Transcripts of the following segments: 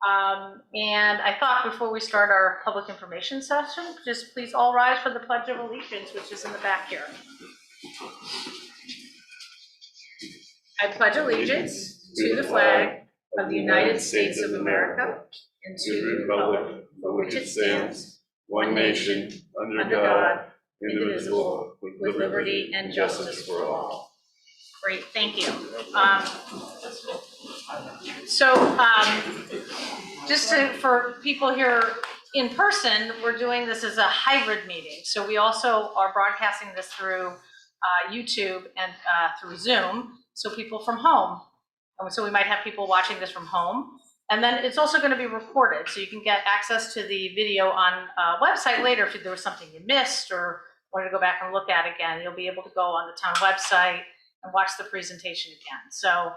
And I thought before we start our public information session, just please all rise for the Pledge of Allegiance, which is in the back here. I pledge allegiance to the flag of the United States of America and to the republic for which it stands, one nation, under God, indivisible, with liberty and justice for all. Great, thank you. For people here in person, we're doing this as a hybrid meeting. So we also are broadcasting this through YouTube and through Zoom, so people from home. So we might have people watching this from home. And then it's also going to be recorded, so you can get access to the video on a website later if there was something you missed or wanted to go back and look at again. You'll be able to go on the town website and watch the presentation again. So,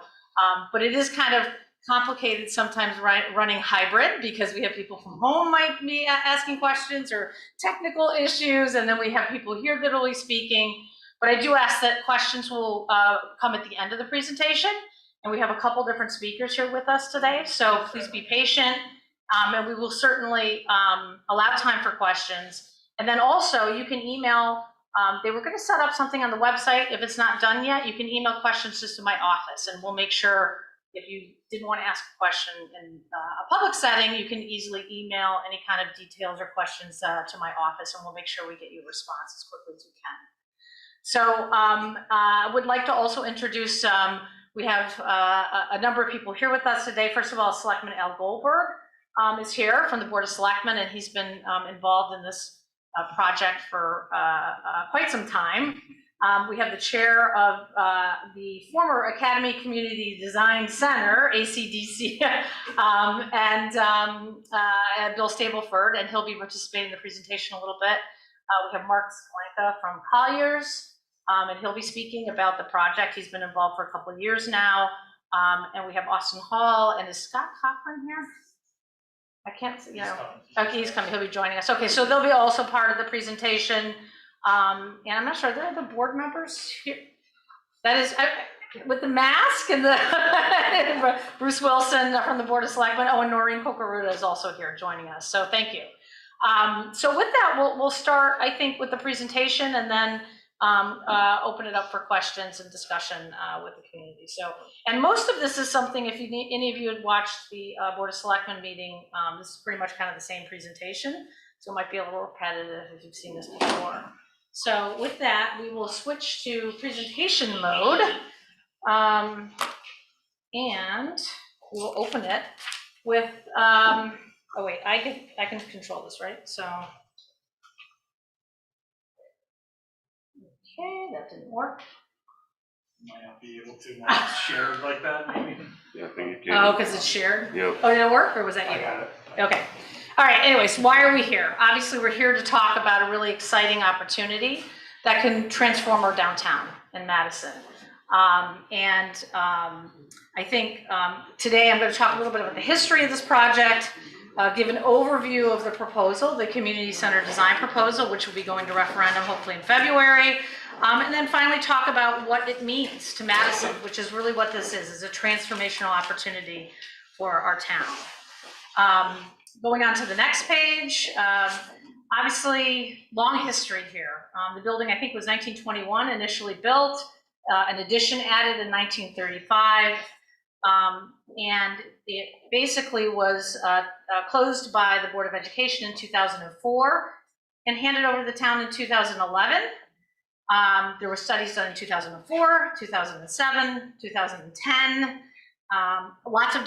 but it is kind of complicated sometimes running hybrid because we have people from home might be asking questions or technical issues, and then we have people here that will be speaking. But I do ask that questions will come at the end of the presentation, and we have a couple different speakers here with us today, so please be patient, and we will certainly allow time for questions. And then also you can email, they were going to set up something on the website. If it's not done yet, you can email questions just to my office, and we'll make sure if you didn't want to ask a question in a public setting, you can easily email any kind of details or questions to my office, and we'll make sure we get you a response as quickly as we can. So I would like to also introduce, we have a number of people here with us today. First of all, Selectman Al Goldberg is here from the Board of Selectmen, and he's been involved in this project for quite some time. We have the chair of the former Academy Community Design Center, ACDC, and Bill Stableford, and he'll be participating in the presentation a little bit. We have Mark Sklanka from Colliers, and he'll be speaking about the project. He's been involved for a couple of years now. And we have Austin Hall, and is Scott Cochran here? I can't see, okay, he's coming, he'll be joining us. Okay, so they'll be also part of the presentation. And I'm not sure, are there other board members here? That is, with the mask and the Bruce Wilson from the Board of Selectmen. Oh, and Noreen Kokaruda is also here joining us, so thank you. So with that, we'll start, I think, with the presentation, and then open it up for questions and discussion with the community. So, and most of this is something, if any of you had watched the Board of Selectmen meeting, this is pretty much kind of the same presentation, so it might be a little repetitive if you've seen this before. So with that, we will switch to presentation mode, and we'll open it with, oh wait, I can control this, right? So, okay, that didn't work. Might not be able to when it's shared like that, maybe. Yeah, I think you can. Oh, because it's shared? Yep. Oh, did it work, or was that you? I got it. Okay. All right, anyways, why are we here? Obviously, we're here to talk about a really exciting opportunity that can transform our downtown in Madison. I think today I'm going to talk a little bit about the history of this project, give an overview of the proposal, the community center design proposal, which will be going to referendum hopefully in February, and then finally talk about what it means to Madison, which is really what this is a transformational opportunity for our town. Going on to the next page, obviously long history here. The building, I think, was 1921 initially built, an addition added in 1935, and it basically was closed by the Board of Education in 2004 and handed over to the town in 2011. There were studies done in 2004, 2007, 2010, lots of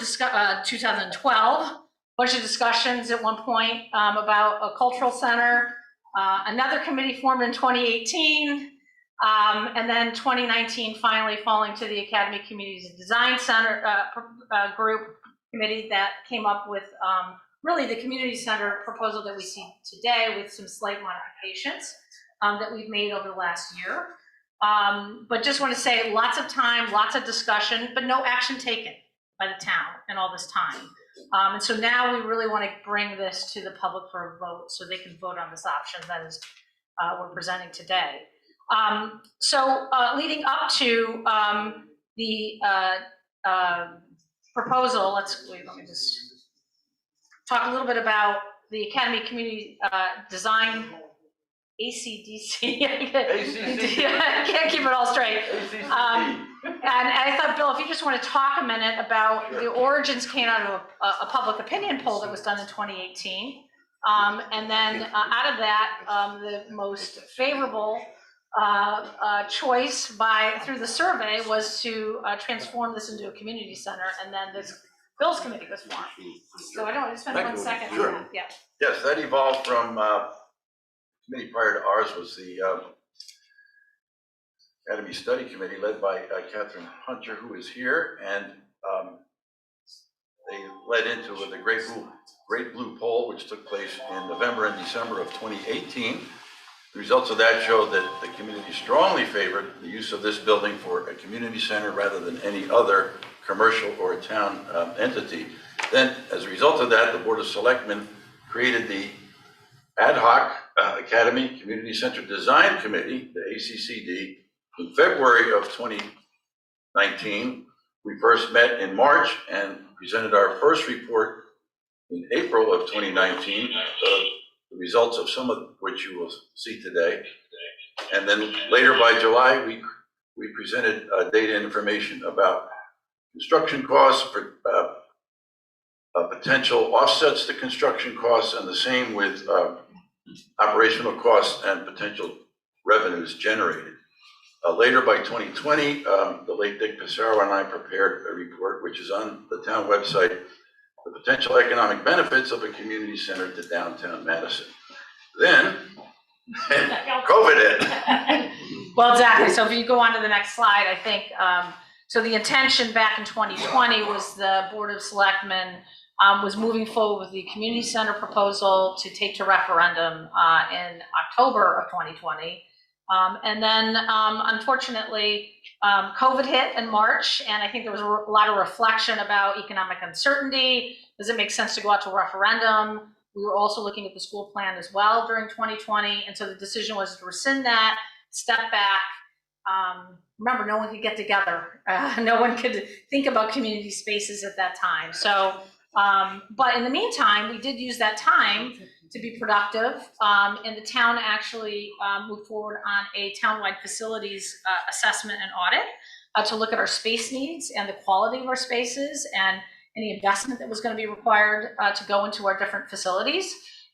2012, bunch of discussions at one point about a cultural center, another committee formed in 2018, and then 2019 finally falling to the Academy Communities Design Center group committee that came up with really the community center proposal that we see today with some slight modifications that we've made over the last year. But just want to say lots of time, lots of discussion, but no action taken by the town in all this time. And so now we really want to bring this to the public for a vote so they can vote on this option that is we're presenting today. Leading up to the proposal, let me just talk a little bit about the Academy Community Design, ACDC. I can't keep it all straight. And I thought, Bill, if you just want to talk a minute about the origins came out of a public opinion poll that was done in 2018. And then out of that, the most favorable choice through the survey was to transform this into a community center, and then this Bill's committee was formed. So I don't want to spend 1 second on that. Yeah. Yes, that evolved from committee prior to ours was the Academy Study Committee led by Catherine Hunter, who is here, and they led into the Great Blue Poll, which took place in November and December of 2018. The results of that showed that the community strongly favored the use of this building for a community center rather than any other commercial or town entity. Then, as a result of that, the Board of Selectmen created the Ad Hoc Academy Community Center Design Committee, the ACCD, in February of 2019. We first met in March and presented our first report in April of 2019, the results of some of which you will see today. And then later by July, we presented data and information about construction costs, for potential offsets to construction costs, and the same with operational costs and potential revenues generated. Later by 2020, the late Dick Pissarro and I prepared a report which is on the town website, the potential economic benefits of a community center to downtown Madison. Then COVID hit. Well, exactly. So if you go on to the next slide, I think, so the intention back in 2020 was the Board of Selectmen was moving forward with the community center proposal to take to referendum in October of 2020. And then unfortunately, COVID hit in March, and I think there was a lot of reflection about economic uncertainty. Does it make sense to go out to referendum? We were also looking at the school plan as well during 2020. And so the decision was to rescind that, step back. Remember, no one could get together. No one could think about community spaces at that time. So, but in the meantime, we did use that time to be productive. And the town actually moved forward on a townwide facilities assessment and audit to look at our space needs and the quality of our spaces and any investment that was going to be required to go into our different facilities.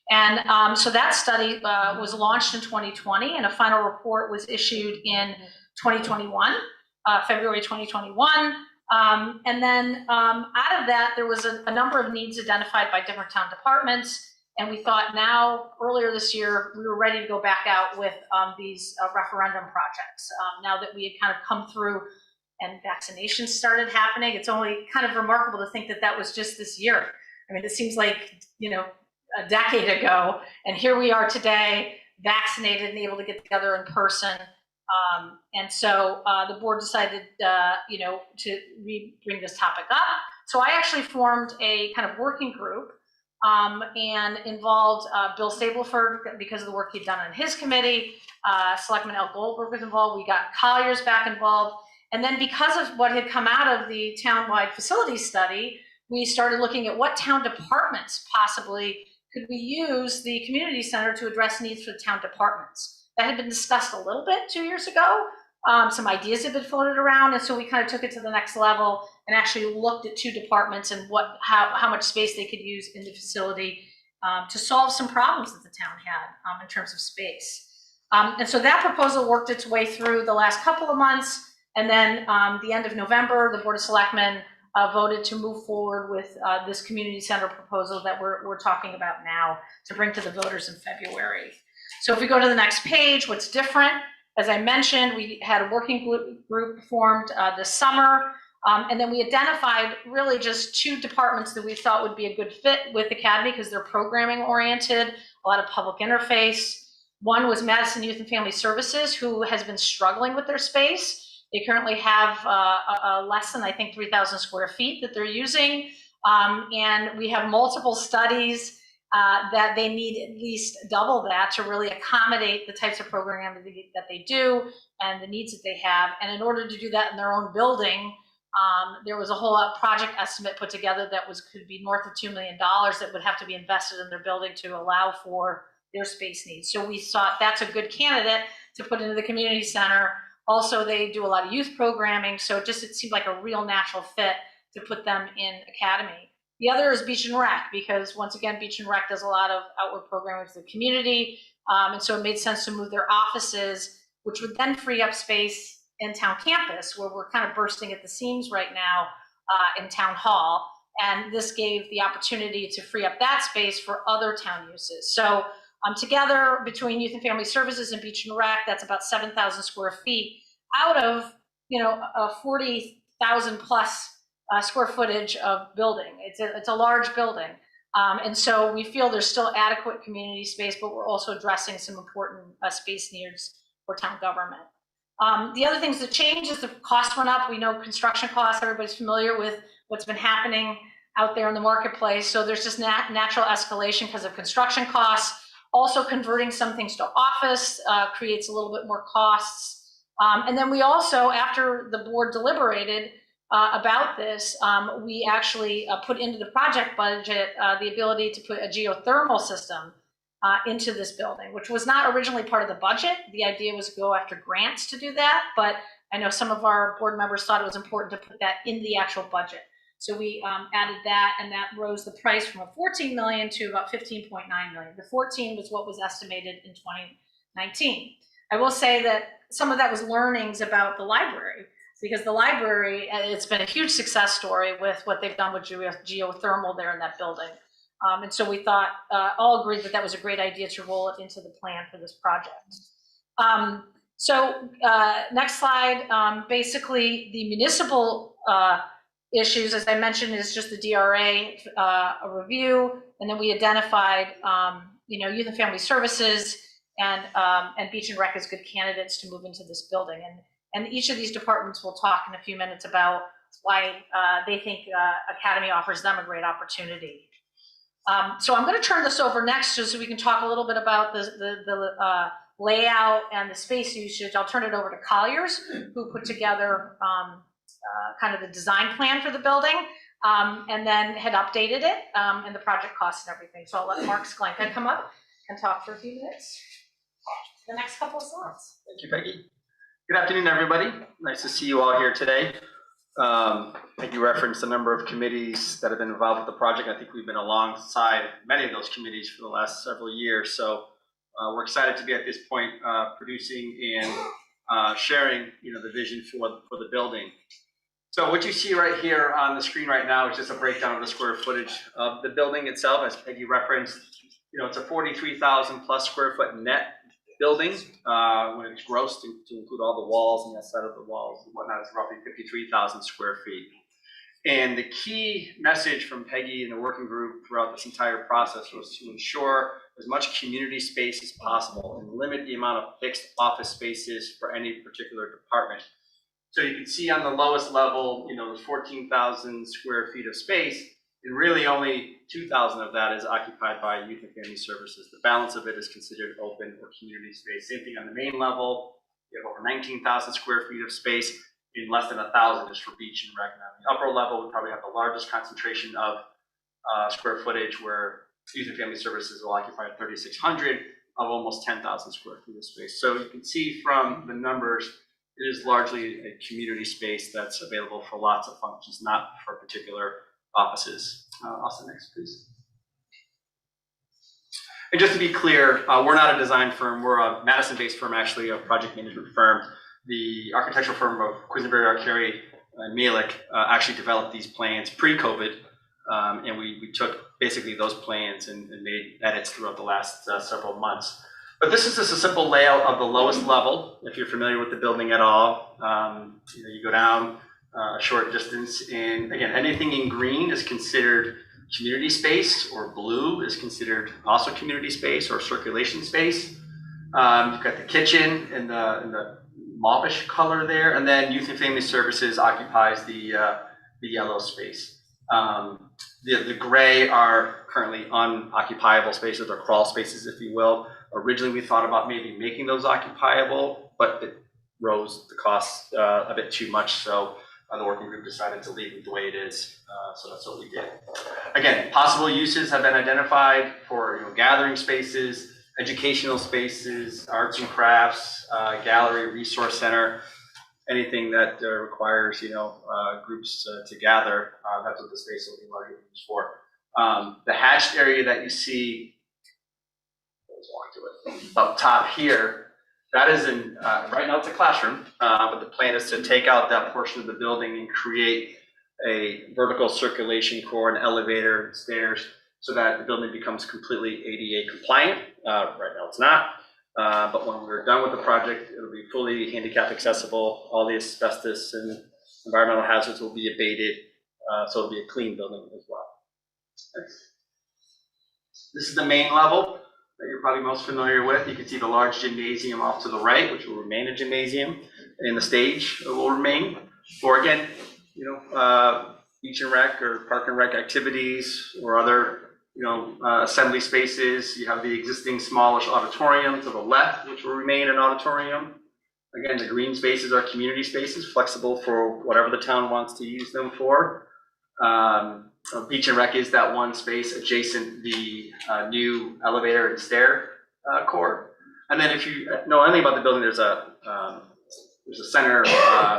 And so that study was launched in 2020, and a final report was issued in 2021, February 2021. And then out of that, there was a number of needs identified by different town departments. And we thought now, earlier this year, we were ready to go back out with these referendum projects. Now that we had kind of come through and vaccinations started happening, it's only kind of remarkable to think that that was just this year. I mean, it seems like, you know, a decade ago, and here we are today, vaccinated and able to get together in person. And so the board decided, you know, to bring this topic up. So I actually formed a kind of working group and involved Bill Stableford because of the work he'd done on his committee. Selectman Al Goldberg was involved. We got Colliers back involved. And then because of what had come out of the townwide facilities study, we started looking at what town departments possibly could we use the community center to address needs for the town departments. That had been discussed a little bit 2 years ago. Some ideas had been floated around, and so we kind of took it to the next level and actually looked at 2 departments and how much space they could use in the facility to solve some problems that the town had in terms of space. And so that proposal worked its way through the last couple of months, and then the end of November, the Board of Selectmen voted to move forward with this community center proposal that we're talking about now to bring to the voters in February. So if we go to the next page, what's different? As I mentioned, we had a working group formed this summer, and then we identified really just 2 departments that we thought would be a good fit with Academy because they're programming oriented, a lot of public interface. One was Madison Youth and Family Services, who has been struggling with their space. They currently have less than, I think, 3,000 square feet that they're using. And we have multiple studies that they need at least double that to really accommodate the types of programming that they do and the needs that they have. And in order to do that in their own building, There was a whole project estimate put together that could be north of $2 million that would have to be invested in their building to allow for their space needs. So we thought that's a good candidate to put into the community center. Also, they do a lot of youth programming, so it seemed like a real natural fit to put them in Academy. The other is Beach and Rec, because once again, Beach and Rec does a lot of outward programming for the community, and so it made sense to move their offices, which would then free up space in town campus, where we're kind of bursting at the seams right now in town hall. And this gave the opportunity to free up that space for other town uses. So together between Youth and Family Services and Beach and Rec, that's about 7,000 square feet out of, 40,000 plus square footage of building. It's a large building. And so we feel there's still adequate community space, but we're also addressing some important space needs for town government. The other things that change is the cost went up. We know construction costs, everybody's familiar with what's been happening out there in the marketplace. So there's just natural escalation because of construction costs. Also converting some things to office creates a little bit more costs. And then we also, after the board deliberated about this, we actually put into the project budget the ability to put a geothermal system into this building, which was not originally part of the budget. The idea was to go after grants to do that, but I know some of our board members thought it was important to put that in the actual budget. So we added that, and that rose the price from a $14 million to about $15.9 million. The 14 was what was estimated in 2019. I will say that some of that was learnings about the library, because the library, it's been a huge success story with what they've done with geothermal there in that building. And so we thought, all agreed that that was a great idea to roll it into the plan for this project. Next slide, basically the municipal issues, as I mentioned, is just the DRA a review, and then we identified, Youth and Family Services and Beach and Rec as good candidates to move into this building. And each of these departments will talk in a few minutes about why they think Academy offers them a great opportunity. So I'm going to turn this over next just so we can talk a little bit about the layout and the space usage. I'll turn it over to Colliers, who put together kind of the design plan for the building, and then had updated it and the project costs and everything. So I'll let Mark Sklenka come up and talk for a few minutes. The next couple of slides. Thank you, Peggy. Good afternoon, everybody. Nice to see you all here today. Peggy referenced a number of committees that have been involved with the project. I think we've been alongside many of those committees for the last several years. So we're excited to be at this point producing and sharing, the vision for the building. So what you see right here on the screen right now is just a breakdown of the square footage of the building itself. As Peggy referenced, it's a 43,000 plus square foot net building. When it's gross to include all the walls and the outside of the walls and whatnot, it's roughly 53,000 square feet. And the key message from Peggy and the working group throughout this entire process was to ensure as much community space as possible and limit the amount of fixed office spaces for any particular department. So you can see on the lowest level, there's 14,000 square feet of space, and really only 2,000 of that is occupied by Youth and Family Services. The balance of it is considered open or community space. Same thing on the main level. You have over 19,000 square feet of space, and less than 1,000 is for Beach and Rec. On the upper level, we probably have the largest concentration of square footage, where Youth and Family Services will occupy 3,600 of almost 10,000 square feet of space. So you can see from the numbers, it is largely a community space that's available for lots of functions, not for particular offices. Also next, please. And just to be clear, we're not a design firm. We're a Madison-based firm, actually, a project management firm. The architectural firm of Quisenberry, Arcari, and Mielek actually developed these plans pre-COVID, and we took basically those plans and made edits throughout the last several months. But this is just a simple layout of the lowest level. If you're familiar with the building at all, you go down a short distance, and again, anything in green is considered community space, or blue is considered also community space or circulation space. You've got the kitchen in the mauvish color there, and then Youth and Family Services occupies the yellow space. The gray are currently unoccupiable spaces, or crawl spaces, if you will. Originally, we thought about maybe making those occupiable, but it rose the cost a bit too much. So the working group decided to leave it the way it is, so that's what we did. Again, possible uses have been identified for gathering spaces, educational spaces, arts and crafts, gallery, resource center, anything that requires groups to gather. That's what the space will be largely used for. The hatched area that you see, let's walk to it, up top here, that is right now it's a classroom, but the plan is to take out that portion of the building and create a vertical circulation core, an elevator, stairs, so that the building becomes completely ADA compliant. Right now it's not, but when we're done with the project, it'll be fully handicap accessible. All the asbestos and environmental hazards will be abated, so it'll be a clean building as well. This is the main level that you're probably most familiar with. You can see the large gymnasium off to the right, which will remain a gymnasium, and the stage will remain. Or again, beach and rec or park and rec activities or other, assembly spaces. You have the existing smallish auditorium to the left, which will remain an auditorium. Again, the green spaces are community spaces, flexible for whatever the town wants to use them for. Beach and rec is that one space adjacent the new elevator and stair core. And then if you know anything about the building, there's a center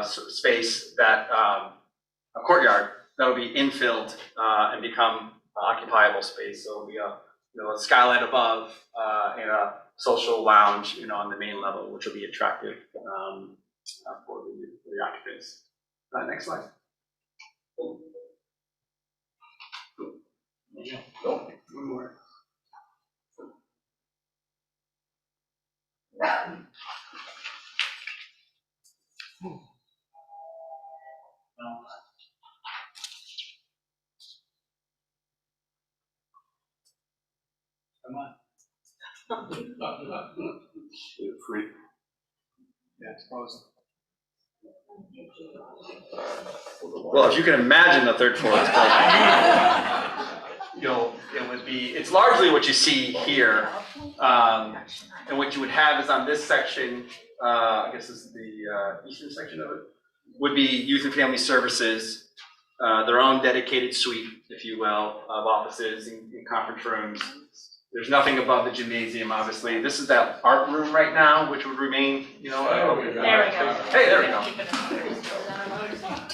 space that a courtyard that will be infilled and become occupiable space. So it'll be a skylight above and a social lounge, on the main level, which will be attractive for the occupants. Next slide. One more. Come on. Free. Yeah, it's frozen. Well, if you can imagine the third floor is it would be, it's largely what you see here. And what you would have is on this section, I guess this is the eastern section of it, would be youth and family services, their own dedicated suite, if you will, of offices and conference rooms. There's nothing above the gymnasium, obviously. This is that art room right now, which would remain, There we go. Hey, there we go.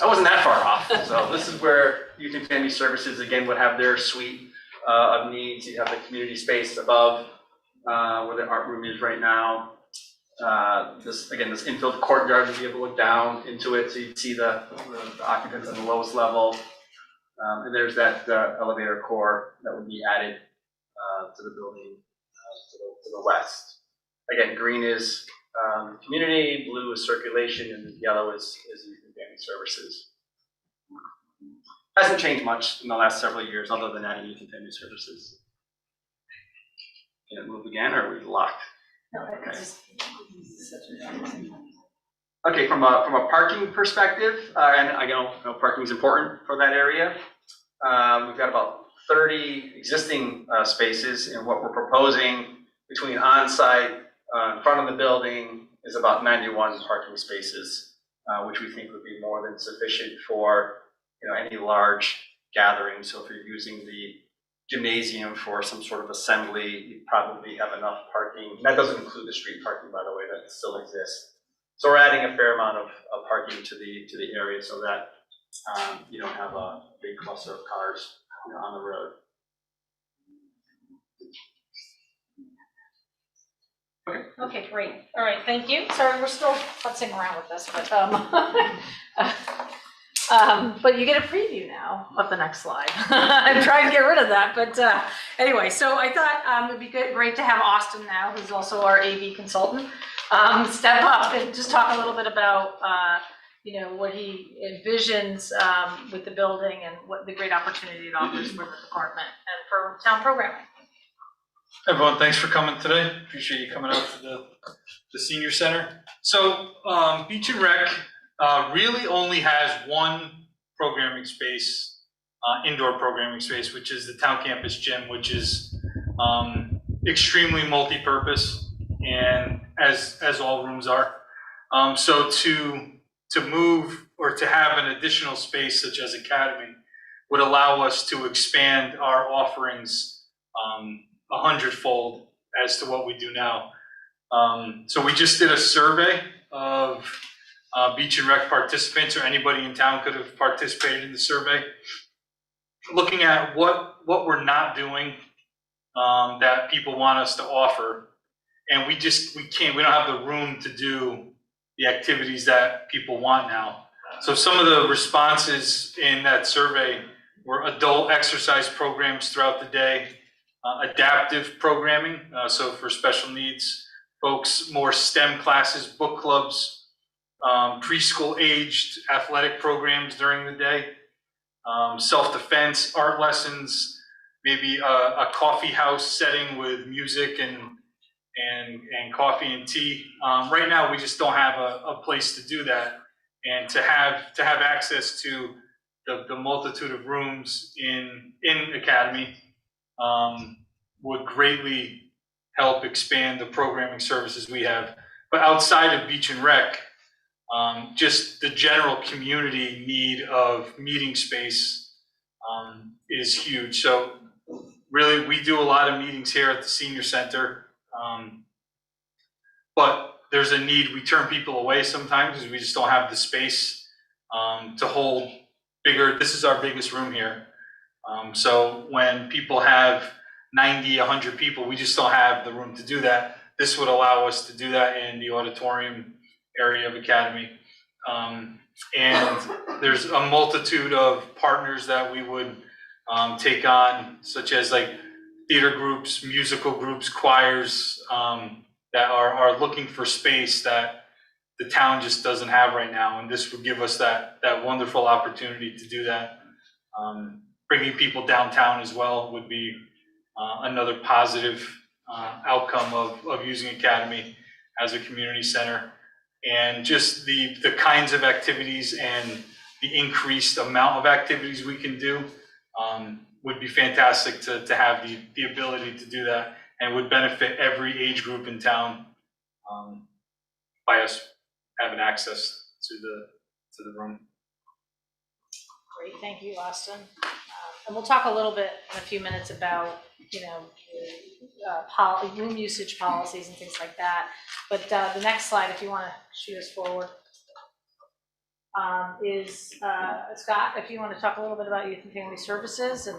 I wasn't that far off. So this is where youth and family services, again, would have their suite of needs. You have the community space above where the art room is right now. This infilled courtyard, you'd be able to look down into it, so you'd see the occupants on the lowest level. And there's that elevator core that would be added to the building to the west. Again, green is community, blue is circulation, and yellow is youth and family services. Hasn't changed much in the last several years, other than adding youth and family services. Can it move again, or are we locked? Okay, from a parking perspective, and I know parking is important for that area. We've got about 30 existing spaces, and what we're proposing between on-site, in front of the building, is about 91 parking spaces, which we think would be more than sufficient for any large gathering. So if you're using the gymnasium for some sort of assembly, you probably have enough parking. And that doesn't include the street parking, by the way, that still exists. So we're adding a fair amount of parking to the area so that you don't have a big cluster of cars on the road. Okay, great. All right, thank you. Sorry, we're still futzing around with this, but but you get a preview now of the next slide. I'm trying to get rid of that, but anyway, so I thought it'd be great to have Austin now, who's also our AV consultant, step up and just talk a little bit about what he envisions with the building and what the great opportunity it offers for the department and for town programming. Everyone, thanks for coming today. Appreciate you coming out to the senior center. So Beach and Rec really only has one programming space, indoor programming space, which is the town campus gym, which is extremely multi-purpose, and as all rooms are. So to move or to have an additional space such as Academy would allow us to expand our offerings 100-fold as to what we do now. So we just did a survey of Beach and Rec participants, or anybody in town could have participated in the survey, looking at what we're not doing that people want us to offer. And we don't have the room to do the activities that people want now. So some of the responses in that survey were adult exercise programs throughout the day, adaptive programming, so for special needs folks, more STEM classes, book clubs, preschool aged athletic programs during the day, self-defense, art lessons, maybe a coffee house setting with music and coffee and tea. Right now, we just don't have a place to do that, and to have access to the multitude of rooms in Academy would greatly help expand the programming services we have. But outside of Beach and Rec, just the general community need of meeting space is huge. So really, we do a lot of meetings here at the senior center. But there's a need, we turn people away sometimes because we just don't have the space to hold bigger. This is our biggest room here. So when people have 90, 100 people, we just don't have the room to do that. This would allow us to do that in the auditorium area of Academy. And there's a multitude of partners that we would take on, such as like theater groups, musical groups, choirs, that are looking for space that the town just doesn't have right now. And this would give us that wonderful opportunity to do that. Bringing people downtown as well would be another positive outcome of using Academy as a community center. And just the kinds of activities and the increased amount of activities we can do would be fantastic to have the ability to do that, and would benefit every age group in town by us having access to the room. Great, thank you, Austin. And we'll talk a little bit in a few minutes about, room usage policies and things like that. But the next slide, if you want to shoot us forward, is Scott, if you want to talk a little bit about youth and family services and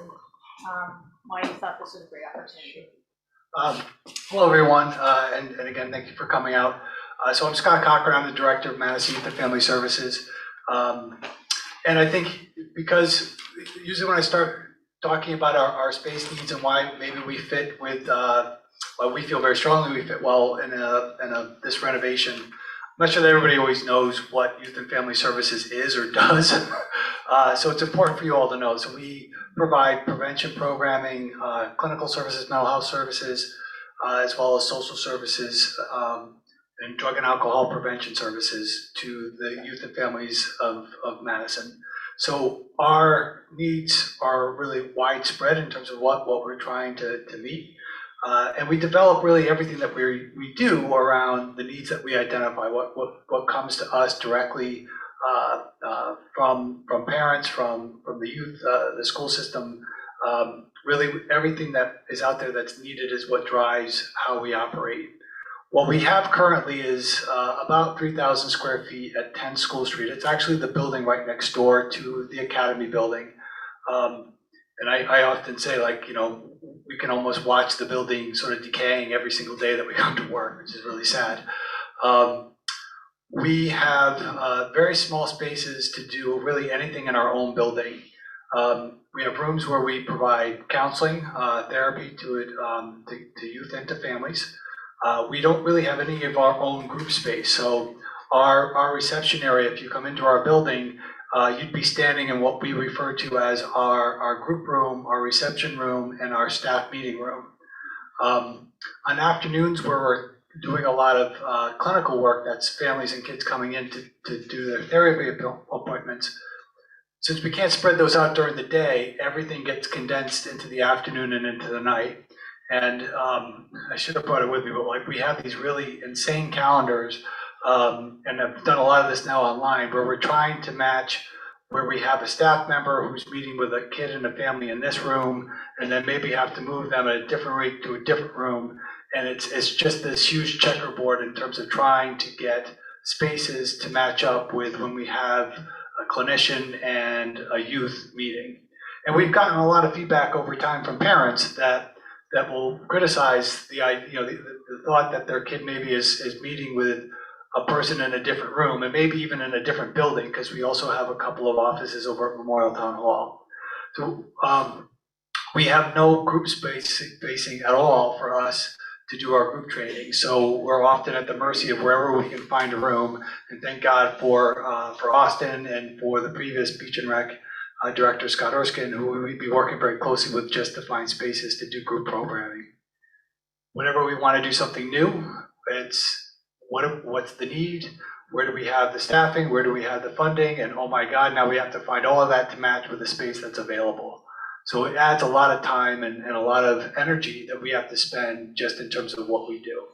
why you thought this was a great opportunity. Hello, everyone, and again, thank you for coming out. So I'm Scott Cochran. I'm the director of Madison Youth and Family Services. And I think because usually when I start talking about our space needs and why maybe we fit with, well, we feel very strongly we fit well in this renovation. I'm not sure that everybody always knows what Youth and Family Services is or does. So it's important for you all to know. So we provide prevention programming, clinical services, mental health services, as well as social services and drug and alcohol prevention services to the youth and families of Madison. So our needs are really widespread in terms of what we're trying to meet. And we develop really everything that we do around the needs that we identify, what comes to us directly from parents, from the youth, the school system. Really everything that is out there that's needed is what drives how we operate. What we have currently is about 3,000 square feet at 10 School Street. It's actually the building right next door to the Academy building. And I often say, like, we can almost watch the building sort of decaying every single day that we come to work, which is really sad. We have very small spaces to do really anything in our own building. We have rooms where we provide counseling, therapy to youth and to families. We don't really have any of our own group space. So our reception area, if you come into our building, you'd be standing in what we refer to as our group room, our reception room, and our staff meeting room. On afternoons where we're doing a lot of clinical work, that's families and kids coming in to do their therapy appointments. Since we can't spread those out during the day, everything gets condensed into the afternoon and into the night. And I should have brought it with me, but like we have these really insane calendars and I've done a lot of this now online, where we're trying to match where we have a staff member who's meeting with a kid and a family in this room, and then maybe have to move them at a different rate to a different room. And it's just this huge checkerboard in terms of trying to get spaces to match up with when we have a clinician and a youth meeting. And we've gotten a lot of feedback over time from parents that will criticize the thought that their kid maybe is meeting with a person in a different room, and maybe even in a different building, because we also have a couple of offices over at Memorial Town Hall. So we have no group spacing at all for us to do our group training. So we're often at the mercy of wherever we can find a room. And thank God for Austin and for the previous Beach and Rec Director, Scott Erskine, who we'd be working very closely with just to find spaces to do group programming. Whenever we want to do something new, it's what's the need? Where do we have the staffing? Where do we have the funding? And oh my God, now we have to find all of that to match with the space that's available. So it adds a lot of time and a lot of energy that we have to spend just in terms of what we do.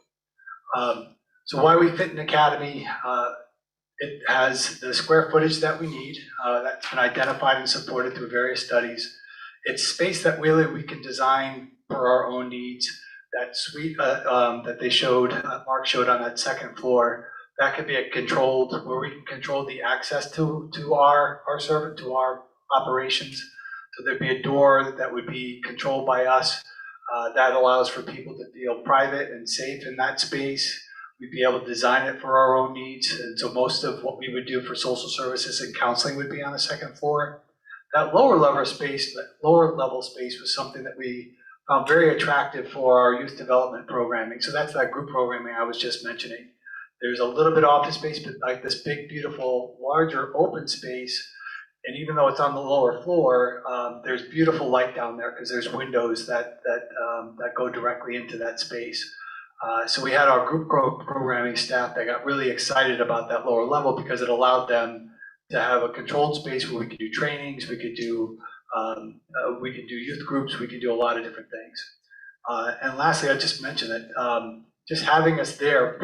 So why we fit an academy, it has the square footage that we need. That's been identified and supported through various studies. It's space that really we can design for our own needs. That suite that they showed, Mark showed on that second floor, that could be a controlled, where we can control the access to our service, to our operations. So there'd be a door that would be controlled by us. That allows for people to feel private and safe in that space. We'd be able to design it for our own needs. And so most of what we would do for social services and counseling would be on the second floor. That lower level space was something that we found very attractive for our youth development programming. So that's that group programming I was just mentioning. There's a little bit of office space, but like this big, beautiful, larger open space. And even though it's on the lower floor, there's beautiful light down there because there's windows that go directly into that space. So we had our group programming staff that got really excited about that lower level because it allowed them to have a controlled space where we could do trainings, we could do youth groups, we could do a lot of different things. And lastly, I just mentioned that just having us there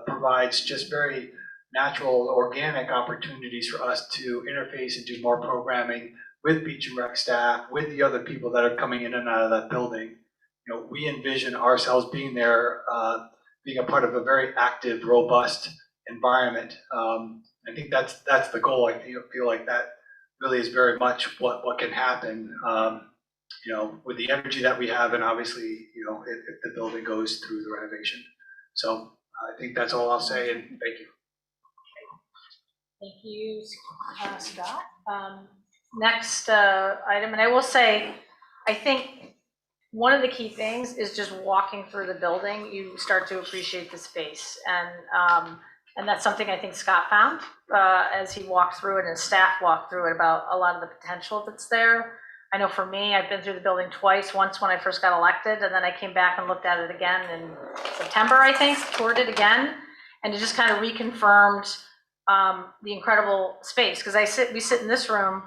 provides just very natural, organic opportunities for us to interface and do more programming with Beach and Rec staff, with the other people that are coming in and out of that building. You know, we envision ourselves being there, being a part of a very active, robust environment. I think that's the goal. I feel like that really is very much what can happen, you know, with the energy that we have, and obviously, you know, if the building goes through the renovation. So I think that's all I'll say, and thank you. Thank you, Scott. Next item, and I will say, I think one of the key things is just walking through the building, you start to appreciate the space. And that's something I think Scott found as he walked through it and his staff walked through it about a lot of the potential that's there. I know for me, I've been through the building twice, once when I first got elected, and then I came back and looked at it again in September, I think, toured it again, and it just kind of reconfirmed the incredible space. Because we sit in this room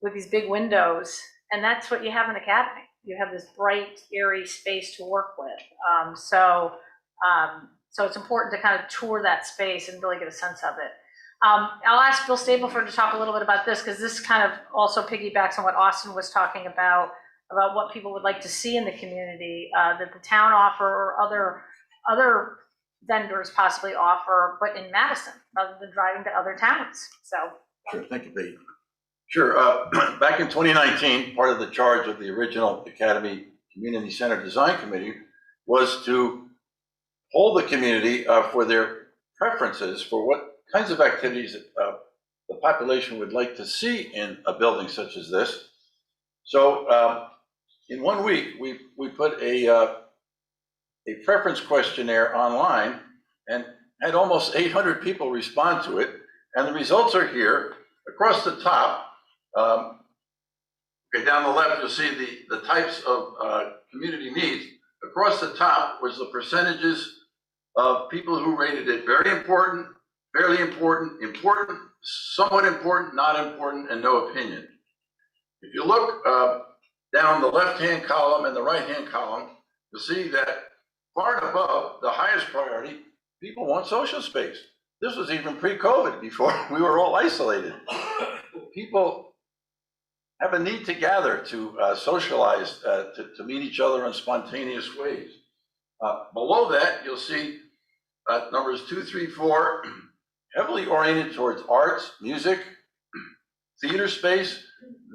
with these big windows, and that's what you have in Academy. You have this bright, airy space to work with. So it's important to kind of tour that space and really get a sense of it. I'll ask Bill Stableford to talk a little bit about this, because this kind of also piggybacks on what Austin was talking about what people would like to see in the community, that the town offer or other vendors possibly offer, but in Madison, rather than driving to other towns. So. Sure, thank you, Pete. Sure, back in 2019, part of the charge of the original Academy Community Center Design Committee was to poll the community for their preferences for what kinds of activities the population would like to see in a building such as this. So in 1 week, we put a preference questionnaire online and had almost 800 people respond to it. And the results are here. Across the top, okay, down the left, you'll see the types of community needs. Across the top was the percentages of people who rated it very important, fairly important, important, somewhat important, not important, and no opinion. If you look down the left-hand column and the right-hand column, you'll see that far and above the highest priority, people want social space. this was even pre-COVID, before we were all isolated. People have a need to gather, to socialize, to meet each other in spontaneous ways. Below that, you'll see numbers 2, 3, 4, heavily oriented towards arts, music, theater space.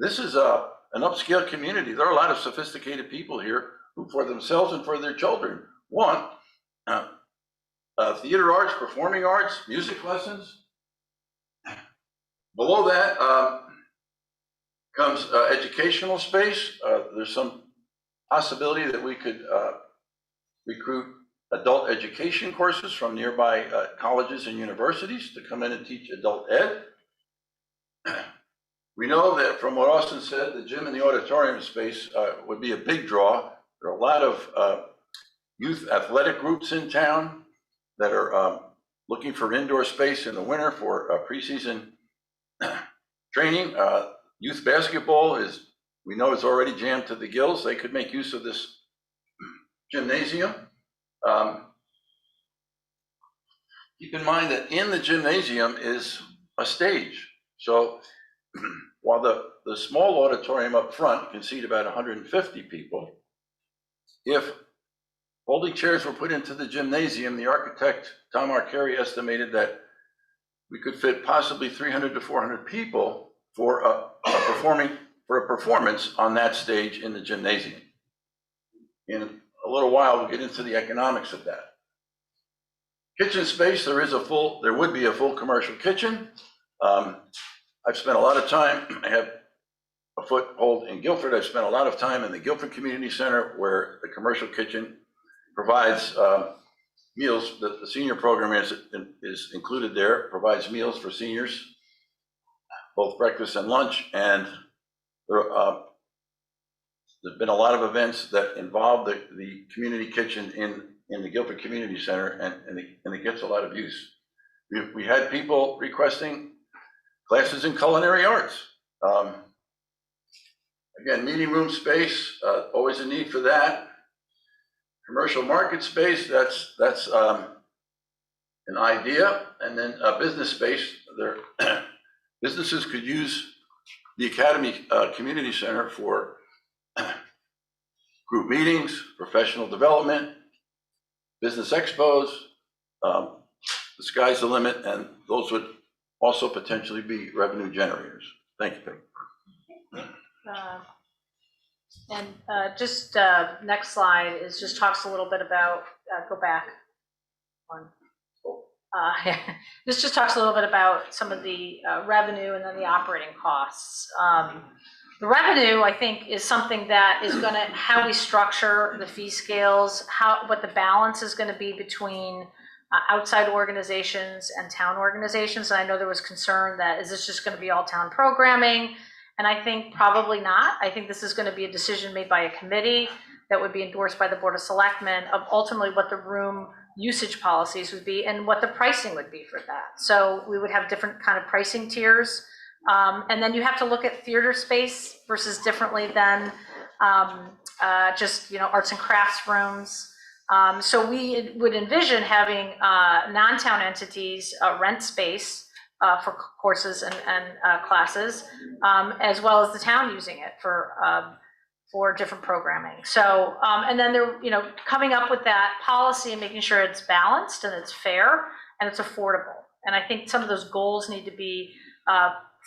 This is an upscale community. There are a lot of sophisticated people here who, for themselves and for their children, want theater arts, performing arts, music lessons. Below that comes educational space. There's some possibility that we could recruit adult education courses from nearby colleges and universities to come in and teach adult ed. We know that from what Austin said, the gym and the auditorium space would be a big draw. There are a lot of youth athletic groups in town that are looking for indoor space in the winter for preseason training. Youth basketball is, we know, is already jammed to the gills. They could make use of this gymnasium. Keep in mind that in the gymnasium is a stage. So while the small auditorium up front can seat about 150 people, if folding chairs were put into the gymnasium, the architect, Tom Arcari, estimated that we could fit possibly 300 to 400 people for a performance on that stage in the gymnasium. In a little while, we'll get into the economics of that. Kitchen space, there would be a full commercial kitchen. I've spent a lot of time, I have a foothold in Guilford. I've spent a lot of time in the Guilford Community Center, where the commercial kitchen provides meals. The senior program is included there, provides meals for seniors, both breakfast and lunch. And there's been a lot of events that involve the community kitchen in the Guilford Community Center, and it gets a lot of use. We had people requesting classes in culinary arts. Again, meeting room space, always a need for that. Commercial market space, that's an idea. And then business space, businesses could use the Academy Community Center for group meetings, professional development, business expos. The sky's the limit, and those would also potentially be revenue generators. Thank you, Peg. Just next slide just talks a little bit about, go back one. This just talks a little bit about some of the revenue and then the operating costs. The revenue, I think, is something that is going to, how we structure the fee scales, what the balance is going to be between outside organizations and town organizations. And I know there was concern that, is this just going to be all town programming? And I think probably not. I think this is going to be a decision made by a committee that would be endorsed by the Board of Selectmen of ultimately what the room usage policies would be and what the pricing would be for that. So we would have different kind of pricing tiers. And then you have to look at theater space versus differently than just, arts and crafts rooms. So we would envision having non-town entities rent space for courses and classes, as well as the town using it for different programming. So, and then they're, coming up with that policy and making sure it's balanced and it's fair and it's affordable. And I think some of those goals need to be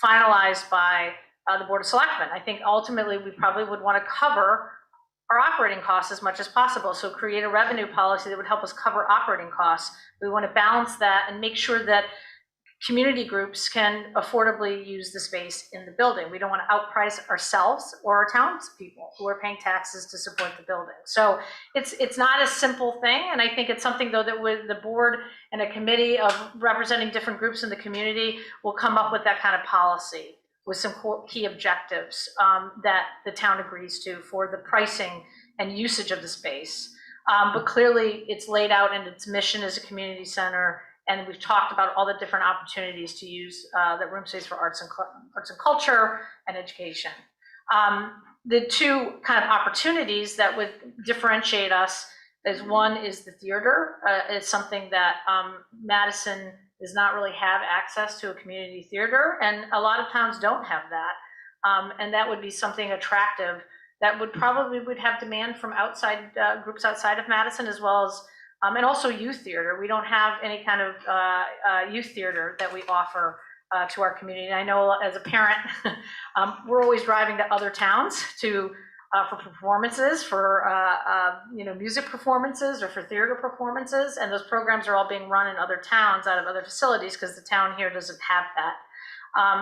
finalized by the Board of Selectmen. I think ultimately we probably would want to cover our operating costs as much as possible. So create a revenue policy that would help us cover operating costs. We want to balance that and make sure that community groups can affordably use the space in the building. We don't want to outprice ourselves or our townspeople who are paying taxes to support the building. So it's not a simple thing. And I think it's something, though, that with the board and a committee of representing different groups in the community will come up with that kind of policy with some key objectives that the town agrees to for the pricing and usage of the space. But clearly it's laid out in its mission as a community center. And we've talked about all the different opportunities to use the room space for arts and culture and education. The two kind of opportunities that would differentiate us is one is the theater. It's something that Madison does not really have access to a community theater, and a lot of towns don't have that. And that would be something attractive that would have demand from outside groups outside of Madison, as well as and also youth theater. We don't have any kind of youth theater that we offer to our community. And I know as a parent, we're always driving to other towns for performances, for music performances or for theater performances, and those programs are all being run in other towns out of other facilities because the town here doesn't have that.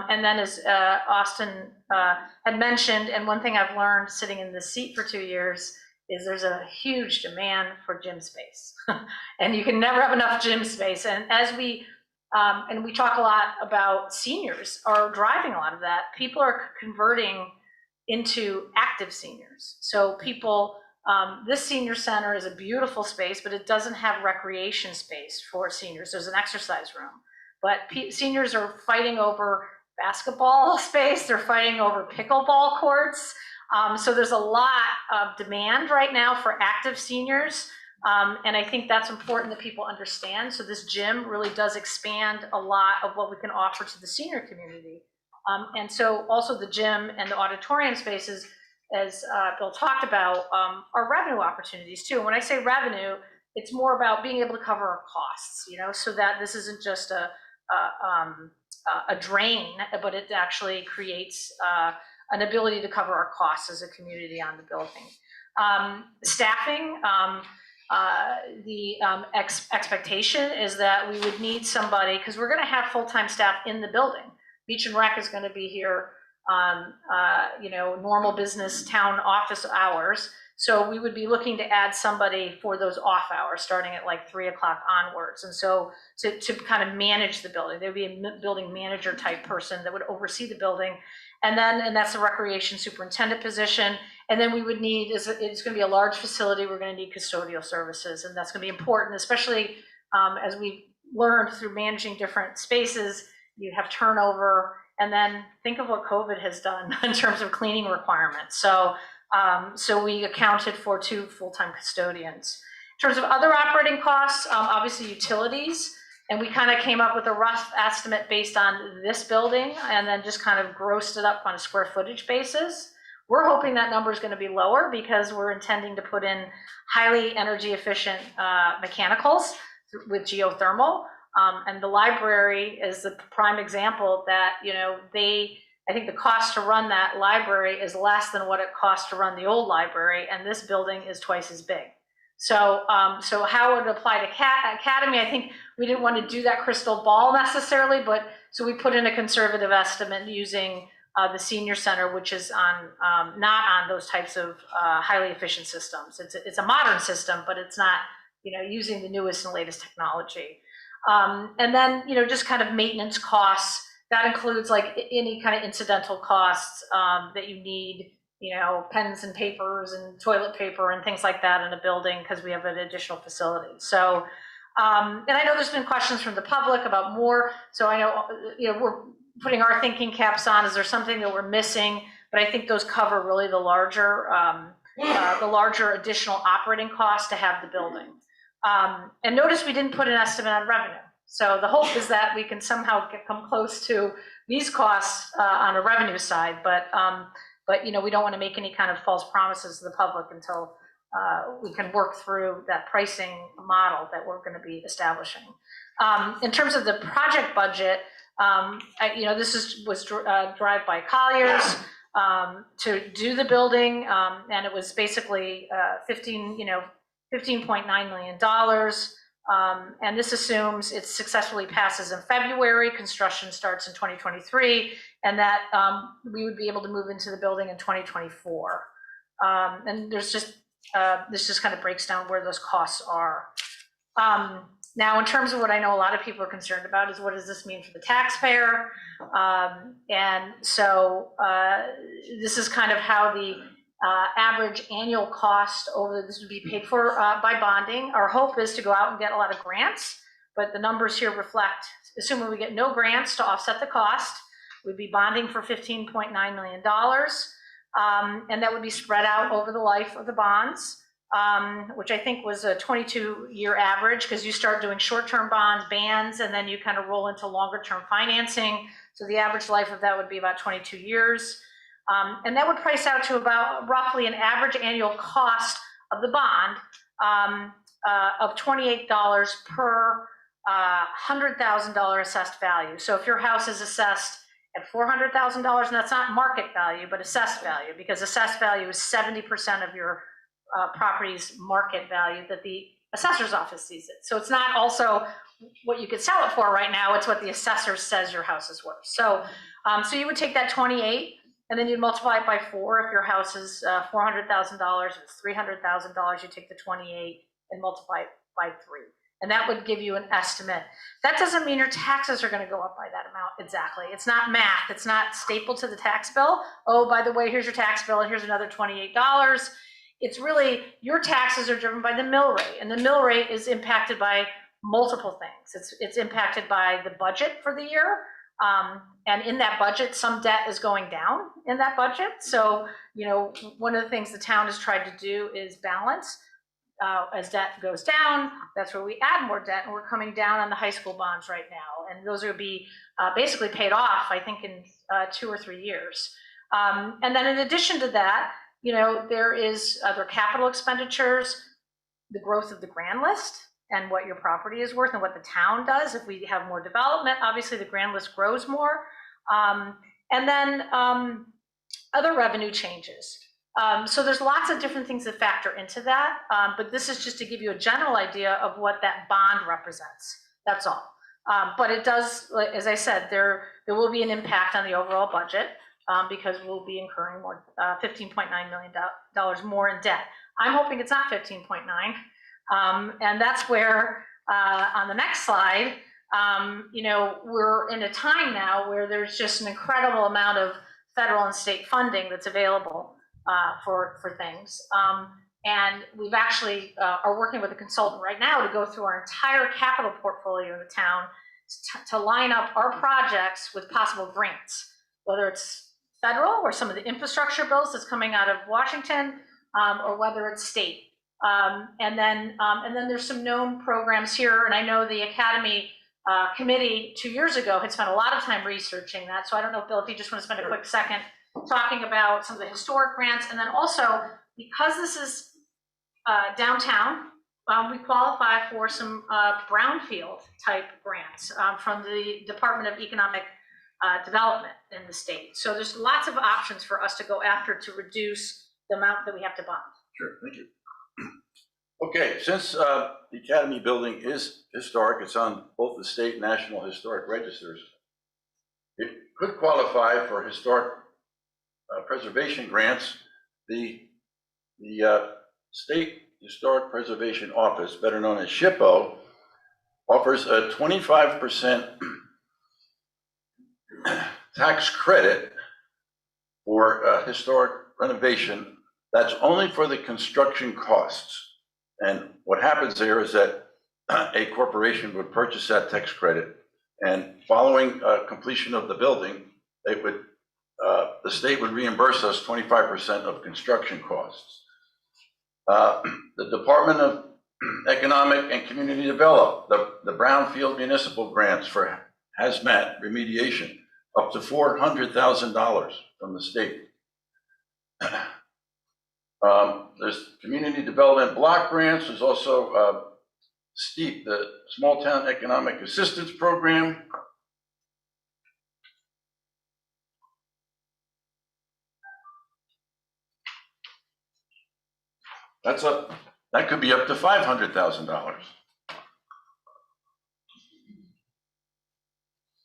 And then as Austin had mentioned, and one thing I've learned sitting in this seat for 2 years is there's a huge demand for gym space. And you can never have enough gym space. And as we talk a lot about seniors are driving a lot of that, people are converting into active seniors. So people, this senior center is a beautiful space, but it doesn't have recreation space for seniors. There's an exercise room. But seniors are fighting over basketball space. They're fighting over pickleball courts. So there's a lot of demand right now for active seniors. And I think that's important that people understand. So this gym really does expand a lot of what we can offer to the senior community. And so also the gym and the auditorium spaces, as Bill talked about, are revenue opportunities too. And when I say revenue, it's more about being able to cover our costs, so that this isn't just a drain, but it actually creates an ability to cover our costs as a community on the building. Staffing, the expectation is that we would need somebody, because we're going to have full-time staff in the building. Beach and Rec is going to be here on, normal business town office hours. So we would be looking to add somebody for those off hours, starting at like 3 o'clock onwards. And so to kind of manage the building, there would be a building manager type person that would oversee the building. And that's the recreation superintendent position. And then we would need, it's going to be a large facility, we're going to need custodial services. And that's going to be important, especially as we learned through managing different spaces. You have turnover, and then think of what COVID has done in terms of cleaning requirements. So we accounted for 2 full-time custodians. In terms of other operating costs, obviously utilities, and we kind of came up with a rough estimate based on this building and then just kind of grossed it up on a square footage basis. We're hoping that number is going to be lower because we're intending to put in highly energy efficient mechanicals with geothermal. And the library is the prime example that, I think the cost to run that library is less than what it costs to run the old library, and this building is twice as big. So how it would apply to Academy, I think we didn't want to do that crystal ball necessarily, but so we put in a conservative estimate using the senior center, which is on not on those types of highly efficient systems. It's a modern system, but it's not using the newest and latest technology. And then just kind of maintenance costs. That includes like any kind of incidental costs that you need, pens and papers and toilet paper and things like that in a building because we have an additional facility. So, and I know there's been questions from the public about more. So I know, we're putting our thinking caps on. Is there something that we're missing? But I think those cover really the larger additional operating costs to have the building. And notice we didn't put an estimate on revenue. So the hope is that we can somehow come close to these costs on a revenue side, but we don't want to make any kind of false promises to the public until we can work through that pricing model that we're going to be establishing. In terms of the project budget, this was derived by Colliers to do the building, and it was basically $15.9 million. And this assumes it successfully passes in February, construction starts in 2023, and that we would be able to move into the building in 2024. And this just kind of breaks down where those costs are. Now, in terms of what I know a lot of people are concerned about is what does this mean for the taxpayer? And so this is kind of how the average annual cost over this would be paid for by bonding. Our hope is to go out and get a lot of grants, but the numbers here reflect, assuming we get no grants to offset the cost, we'd be bonding for $15.9 million. And that would be spread out over the life of the bonds. which I think was a 22-year average, because you start doing short-term bonds, bands, and then you kind of roll into longer-term financing. So the average life of that would be about 22 years. And that would price out to about roughly an average annual cost of the bond of $28 per $100,000 assessed value. So if your house is assessed at $400,000, and that's not market value, but assessed value, because assessed value is 70% of your property's market value that the assessor's office sees it. So it's not also what you could sell it for right now, it's what the assessor says your house is worth. So, so you would take that 28 and then you'd multiply it by 4. If your house is $400,000, it's $300,000, you take the 28 and multiply it by 3. And that would give you an estimate. That doesn't mean your taxes are going to go up by that amount exactly. It's not math. It's not stapled to the tax bill. Oh, by the way, here's your tax bill and here's another $28. It's really, your taxes are driven by the mill rate, and the mill rate is impacted by multiple things. It's impacted by the budget for the year. And in that budget, some debt is going down in that budget. So, you know, one of the things the town has tried to do is balance. As debt goes down, that's where we add more debt, and we're coming down on the high school bonds right now. And those will be basically paid off, I think, in 2 or 3 years. And then in addition to that, you know, there is other capital expenditures, the growth of the grand list and what your property is worth and what the town does. If we have more development, obviously the grand list grows more. And then other revenue changes. So there's lots of different things that factor into that, but this is just to give you a general idea of what that bond represents. That's all. But it does, as I said, there will be an impact on the overall budget because we'll be incurring more, $15.9 million more in debt. I'm hoping it's not 15.9, and that's where on the next slide, you know, we're in a time now where there's just an incredible amount of federal and state funding that's available for things. And we've actually are working with a consultant right now to go through our entire capital portfolio in the town to line up our projects with possible grants, whether it's federal or some of the infrastructure bills that's coming out of Washington, or whether it's state. And then there's some known programs here, and I know the Academy committee 2 years ago had spent a lot of time researching that. So I don't know, Bill, if you just want to spend a quick second talking about some of the historic grants, and then also because this is downtown, we qualify for some brownfield type grants from the Department of Economic Development in the state. So there's lots of options for us to go after to reduce the amount that we have to bond. Sure, thank you. Okay, since the Academy building is historic, it's on both the state and national historic registers, it could qualify for historic preservation grants. The State Historic Preservation Office, better known as SHPO, offers a 25% tax credit for historic renovation. That's only for the construction costs. And what happens there is that a corporation would purchase that tax credit, and following completion of the building, they would the state would reimburse us 25% of construction costs. The Department of Economic and Community Development, the Brownfield Municipal Grants for hazmat remediation, up to $400,000 from the state. There's community development block grants. There's also STEEP, the Small Town Economic Assistance Program. That could be up to $500,000.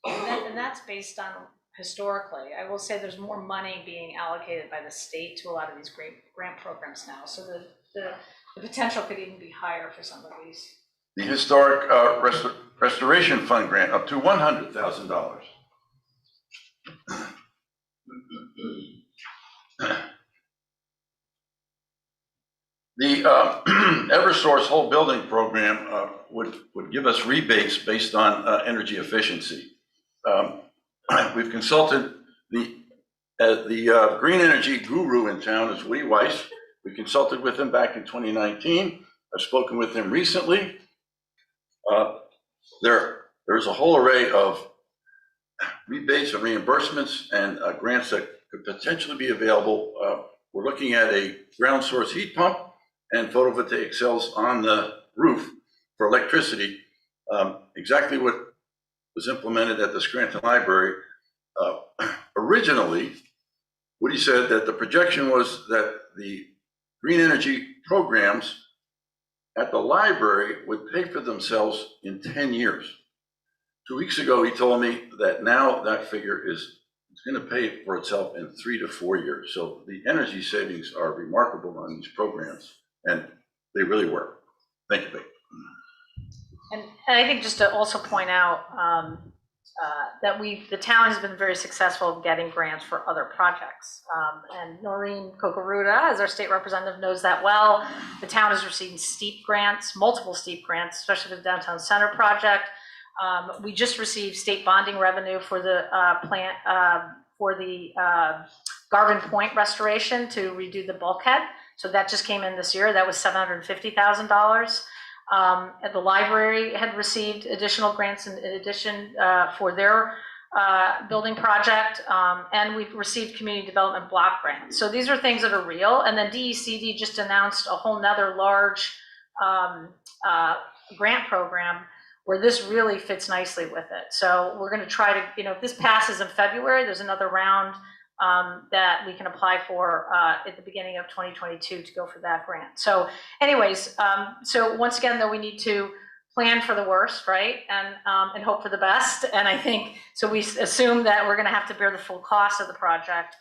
And that's based on historically. I will say there's more money being allocated by the state to a lot of these great grant programs now. So the potential could even be higher for some of these. The Historic Restoration Fund grant, up to $100,000. The Eversource whole building program would give us rebates based on energy efficiency. We've consulted the green energy guru in town is Lee Weiss, We consulted with him back in 2019. I've spoken with him recently. There's a whole array of rebates and reimbursements and grants that could potentially be available. We're looking at a ground source heat pump and photovoltaic cells on the roof for electricity. Exactly what was implemented at the Scranton Library. Originally, Woody said that the projection was that the green energy programs at the library would pay for themselves in 10 years. 2 weeks ago, he told me that now that figure is going to pay for itself in 3 to 4 years. So the energy savings are remarkable on these programs, and they really work. Thank you, Vic. And I think just to also point out that the town has been very successful in getting grants for other projects. And Noreen Kokoruda, as our state representative, knows that well. The town has received steep grants, multiple steep grants, especially for the downtown center project. We just received state bonding revenue for the plant for the Garvin Point restoration to redo the bulkhead. So that just came in this year. That was $750,000. The library had received additional grants in addition for their building project, and we've received community development block grants. So these are things that are real. And then DECD just announced a whole nother large grant program where this really fits nicely with it. So we're going to try to, if this passes in February, there's another round that we can apply for at the beginning of 2022 to go for that grant. So anyways, so once again, though, we need to plan for the worst, right? And hope for the best. And I think, so we assume that we're going to have to bear the full cost of the project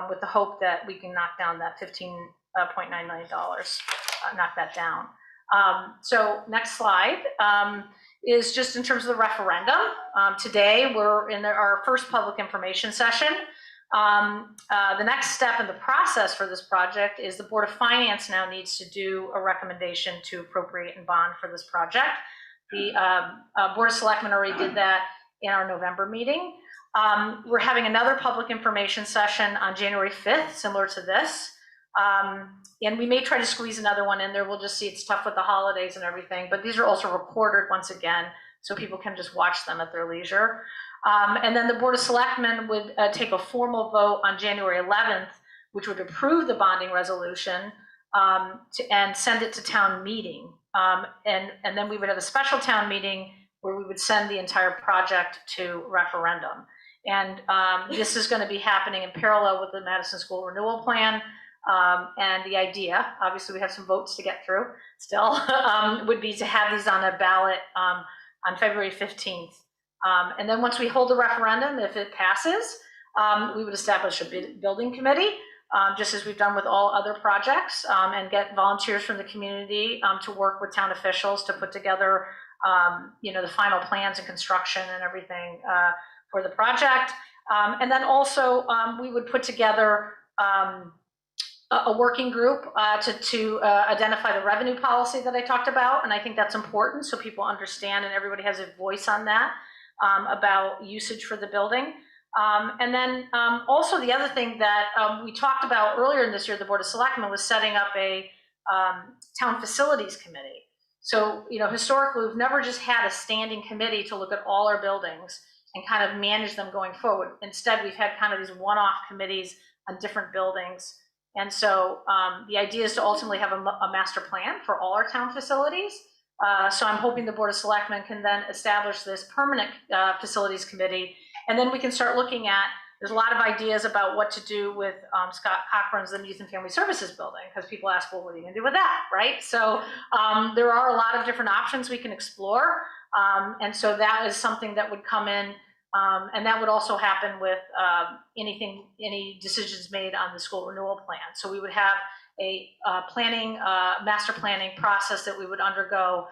with the hope that we can knock down that $15.9 million, knock that down. So next slide is just in terms of the referendum. Today, we're in our first public information session. The next step in the process for this project is the Board of Finance now needs to do a recommendation to appropriate and bond for this project. The Board of Selectmen already did that in our November meeting. We're having another public information session on January 5th, similar to this. And we may try to squeeze another one in there. We'll just see. It's tough with the holidays and everything, but these are also recorded once again, so people can just watch them at their leisure. And then the Board of Selectmen would take a formal vote on January 11th, which would approve the bonding resolution and send it to town meeting. And then we would have a special town meeting where we would send the entire project to referendum. And this is going to be happening in parallel with the Madison School Renewal Plan. And the idea, obviously we have some votes to get through still, would be to have these on a ballot on February 15th. And then once we hold a referendum, if it passes, we would establish a building committee, just as we've done with all other projects, and get volunteers from the community to work with town officials to put together, the final plans and construction and everything for the project. And then also we would put together a working group to identify the revenue policy that I talked about. And I think that's important so people understand and everybody has a voice on that. About usage for the building. And then also the other thing that we talked about earlier in this year, the Board of Selectmen was setting up a town facilities committee. So, historically, we've never just had a standing committee to look at all our buildings and kind of manage them going forward. Instead, we've had kind of these one-off committees on different buildings. And so the idea is to ultimately have a master plan for all our town facilities. So I'm hoping the Board of Selectmen can then establish this permanent facilities committee, and then we can start looking at, there's a lot of ideas about what to do with Scott Cochran's the Youth and Family Services building, because people ask, well, what are you gonna do with that, right? So there are a lot of different options we can explore, and so that is something that would come in, and that would also happen with any decisions made on the school renewal plan. So we would have a master planning process that we would undergo,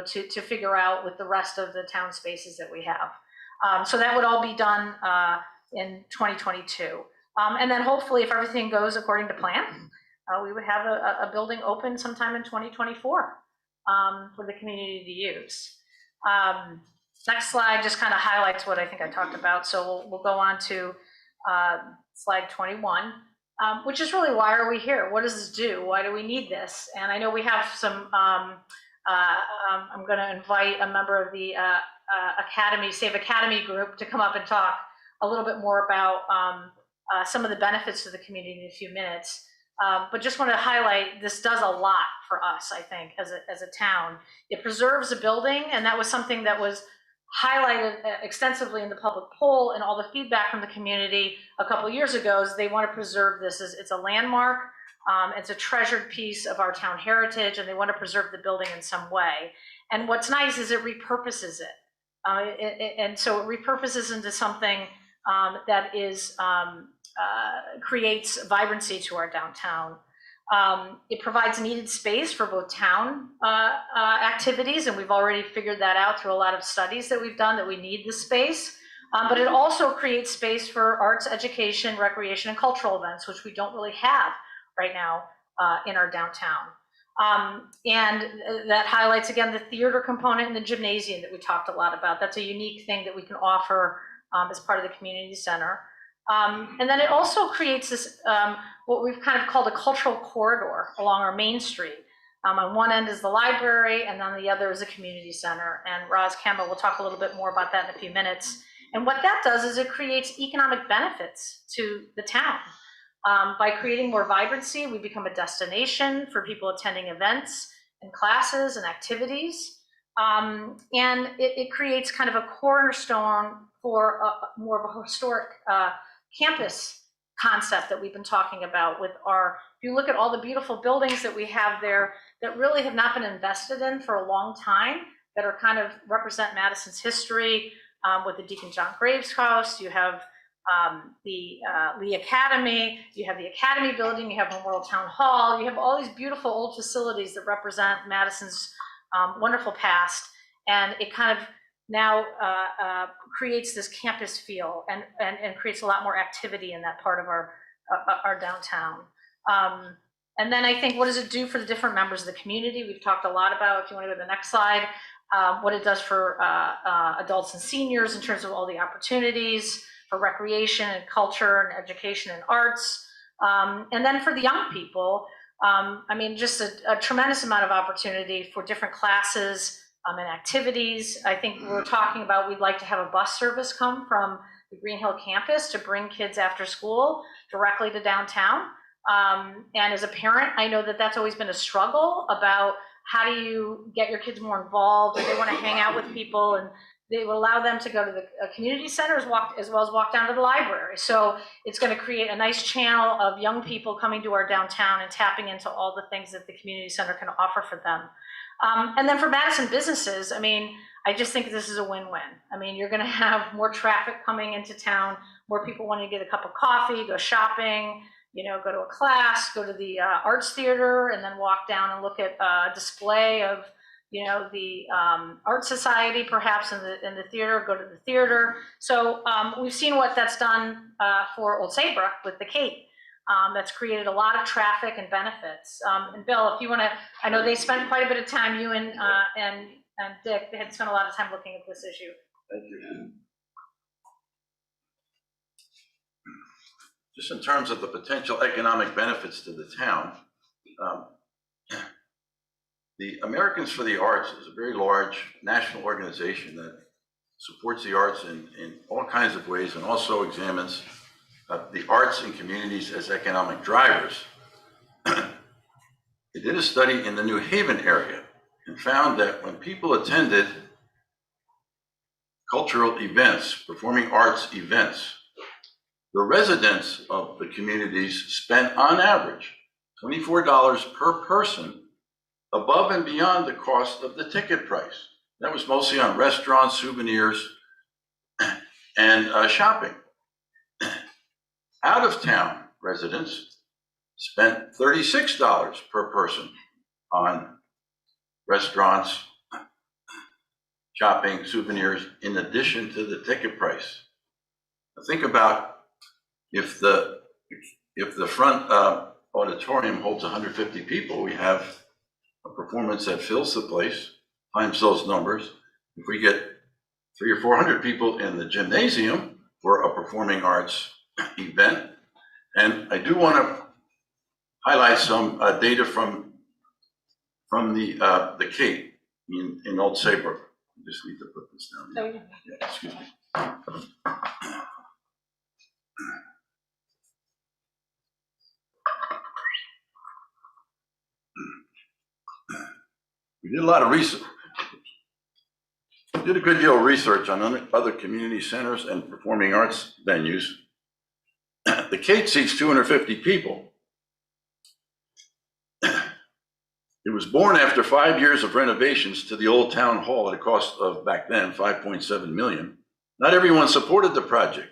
to figure out with the rest of the town spaces that we have. So that would all be done in 2022. And then hopefully, if everything goes according to plan, we would have a building open sometime in 2024 for the community to use. Next slide just kind of highlights what I think I talked about. So we'll go on to slide 21. which is really, why are we here? What does this do? Why do we need this? And I know we have some, I'm going to invite a member of the Academy, Save Academy group to come up and talk a little bit more about some of the benefits to the community in a few minutes. But just want to highlight, this does a lot for us, I think, as a town. It preserves a building, and that was something that was highlighted extensively in the public poll, and all the feedback from the community a couple of years ago is they want to preserve this. It's a landmark, it's a treasured piece of our town heritage, and they want to preserve the building in some way. And what's nice is it repurposes it. And so it repurposes into something that is creates vibrancy to our downtown. It provides needed space for both town activities, and we've already figured that out through a lot of studies that we've done, that we need the space. But it also creates space for arts, education, recreation, and cultural events, which we don't really have right now in our downtown. And that highlights, again, the theater component and the gymnasium that we talked a lot about. That's a unique thing that we can offer as part of the community center. And then it also creates this, what we've kind of called a cultural corridor along our main street. On one end is the library, and on the other is a community center. And Roz Campbell will talk a little bit more about that in a few minutes. And what that does is it creates economic benefits to the town. By creating more vibrancy, we become a destination for people attending events and classes and activities. And it creates kind of a cornerstone for more of a historic campus concept that we've been talking about with our, if you look at all the beautiful buildings that we have there that really have not been invested in for a long time, that are kind of represent Madison's history, with the Deacon John Graves House, you have the Lee Academy, you have the Academy building, you have Memorial Town Hall, you have all these beautiful old facilities that represent Madison's wonderful past, and it kind of now creates this campus feel and creates a lot more activity in that part of our downtown. And then I think, what does it do for the different members of the community? We've talked a lot about, if you want to go to the next slide, what it does for adults and seniors in terms of all the opportunities for recreation and culture and education and arts. And then for the young people, I mean, just a tremendous amount of opportunity for different classes and activities. I think we're talking about, we'd like to have a bus service come from the Green Hill campus to bring kids after school directly to downtown. And as a parent, I know that that's always been a struggle about how do you get your kids more involved, and they want to hang out with people, and they will allow them to go to the community center as well as walk down to the library. So it's going to create a nice channel of young people coming to our downtown and tapping into all the things that the community center can offer for them. And then for Madison businesses, I mean, I just think this is a win-win. I mean, you're going to have more traffic coming into town, more people wanting to get a cup of coffee, go shopping, you know, go to a class, go to the arts theater, and then walk down and look at a display of, you know, the art society perhaps in the theater, go to the theater. So we've seen what that's done for Old Saybrook with the Cape. That's created a lot of traffic and benefits. And Bill, if you want to, I know they spent quite a bit of time, you and Dick, they had spent a lot of time looking at this issue. Thank you. Just in terms of the potential economic benefits to the town, the Americans for the Arts is a very large national organization that supports the arts in all kinds of ways, and also examines the arts in communities as economic drivers. They did a study in the New Haven area and found that when people attended cultural events, performing arts events, the residents of the communities spent on average $24 per person above and beyond the cost of the ticket price. That was mostly on restaurants, souvenirs, and shopping. Out-of-town residents spent $36 per person on restaurants, shopping, souvenirs, in addition to the ticket price. Now think about if the front auditorium holds 150 people, we have a performance that fills the place, times those numbers. If we get 300 or 400 people in the gymnasium for a performing arts event, And I do want to highlight some data from the Cape in Old Saybrook. I just need to put this down. Oh, yeah. Yeah, excuse me. We did a lot of research. We did a good deal of research on other community centers and performing arts venues. The Cape seats 250 people. It was born after 5 years of renovations to the old town hall at a cost of, back then, $5.7 million. Not everyone supported the project.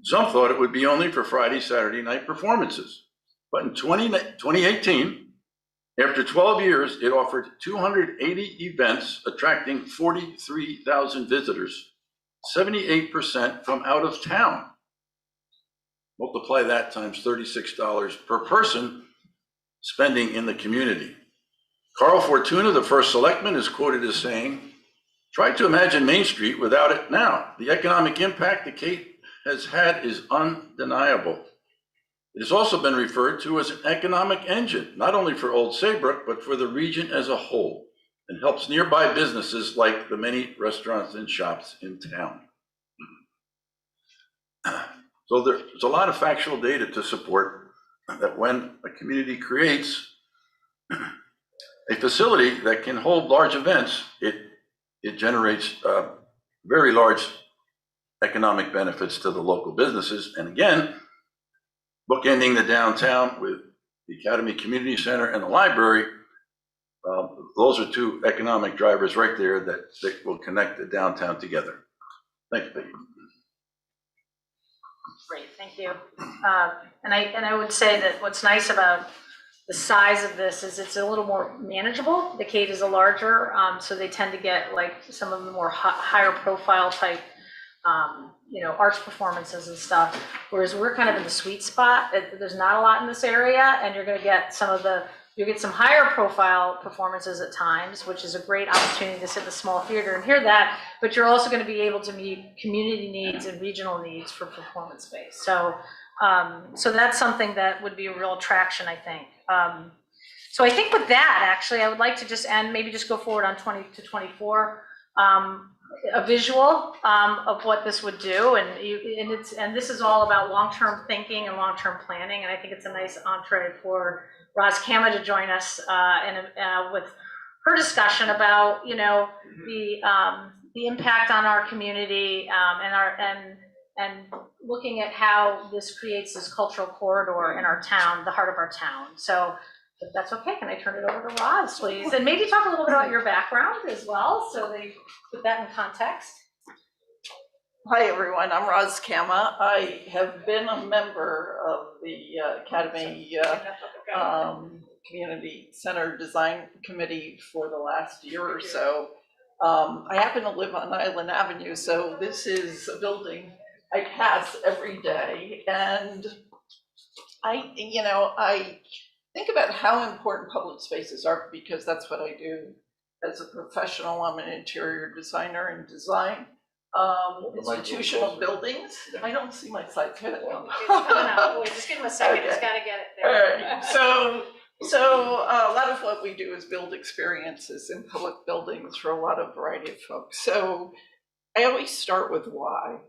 Some thought it would be only for Friday, Saturday night performances. But in 2018, after 12 years, it offered 280 events, attracting 43,000 visitors, 78% from out of town. Multiply that times $36 per person spending in the community. Carl Fortuna, the first selectman, is quoted as saying, "Try to imagine Main Street without it now. The economic impact the Cape has had is undeniable." It has also been referred to as an economic engine, not only for Old Saybrook, but for the region as a whole, and helps nearby businesses like the many restaurants and shops in town. So there's a lot of factual data to support that when a community creates a facility that can hold large events, it generates very large economic benefits to the local businesses. And again, bookending the downtown with the Academy Community Center and the library, those are two economic drivers right there that will connect the downtown together. Thank you, Peggy. Great, thank you. And I would say that what's nice about the size of this is it's a little more manageable. The Cape is a larger, so they tend to get like some of the more higher profile type, arts performances and stuff. Whereas we're kind of in the sweet spot. There's not a lot in this area, and you're going to get you get some higher profile performances at times, which is a great opportunity to sit in a small theater and hear that, but you're also going to be able to meet community needs and regional needs for performance space. So that's something that would be a real attraction, I think. So I think with that, actually, I would like to just end, maybe just go forward on 20 to 24, a visual of what this would do. And this is all about long-term thinking and long-term planning. And I think it's a nice entree for Roz Kama to join us with her discussion about, the impact on our community and looking at how this creates this cultural corridor in our town, the heart of our town. So if that's okay, can I turn it over to Roz, please? And maybe talk a little bit about your background as well, so they put that in context. Hi, everyone. I'm Roz Kama. I have been a member of the Academy Community Center Design Committee for the last year or so. I happen to live on Island Avenue, so this is a building I pass every day, and I think about how important public spaces are, because that's what I do as a professional. I'm an interior designer and design institutional buildings. I don't see my slides. Here they go. Wait, just give him a second. Okay. It's got to get it there. All right. So a lot of what we do is build experiences in public buildings for a lot of variety of folks. So I always start with why.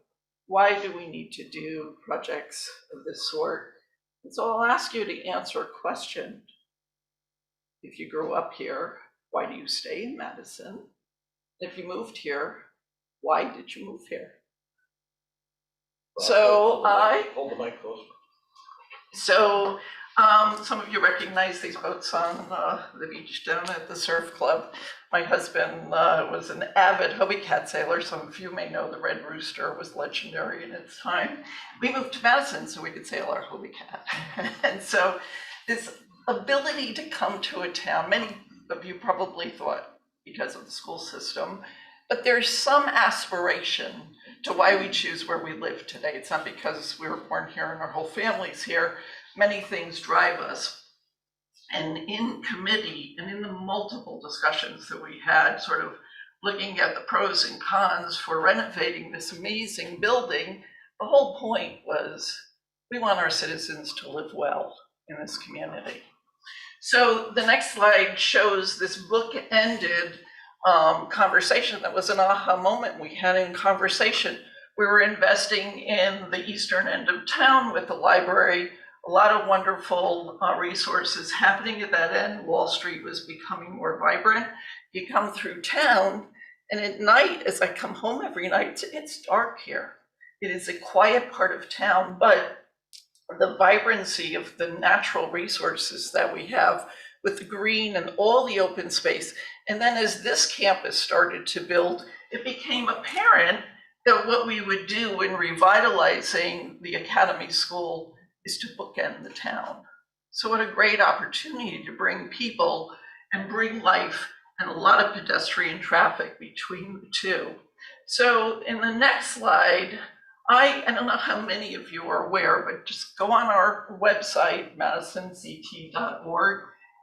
Why do we need to do projects of this sort? And so I'll ask you to answer a question. If you grew up here, why do you stay in Madison? If you moved here, why did you move here? Hold the mic closer. So some of you recognize these boats on the beach down at the surf club. My husband was an avid Hobie Cat sailor. Some of you may know the Red Rooster was legendary in its time. We moved to Madison so we could sail our Hobie Cat. And so this ability to come to a town, many of you probably thought because of the school system, but there's some aspiration to why we choose where we live today. It's not because we were born here and our whole family's here. Many things drive us. And in committee and in the multiple discussions that we had, sort of looking at the pros and cons for renovating this amazing building, the whole point was We want our citizens to live well in this community. So the next slide shows this book-ended conversation that was an aha moment we had in conversation. We were investing in the eastern end of town with the library, a lot of wonderful resources happening at that end. Wall Street was becoming more vibrant. You come through town, and at night, as I come home every night, it's dark here. It is a quiet part of town, but the vibrancy of the natural resources that we have with the green and all the open space. And then as this campus started to build, it became apparent that what we would do in revitalizing the Academy School is to bookend the town. So what a great opportunity to bring people and bring life and a lot of pedestrian traffic between the two. So in the next slide, I don't know how many of you are aware, but just go on our website, madisonct.org,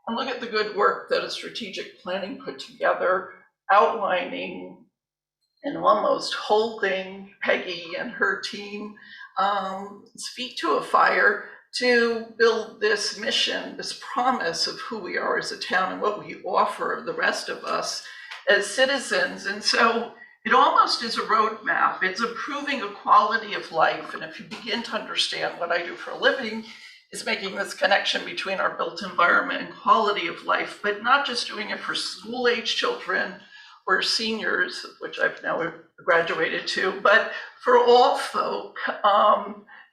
and look at the good work that a strategic planning put together, outlining and almost holding Peggy and her team feet to a fire to build this mission, this promise of who we are as a town and what we offer the rest of us as citizens. And so it almost is a roadmap. It's improving a quality of life. And if you begin to understand what I do for a living, is making this connection between our built environment and quality of life, but not just doing it for school-age children or seniors, which I've now graduated to, but for all folk,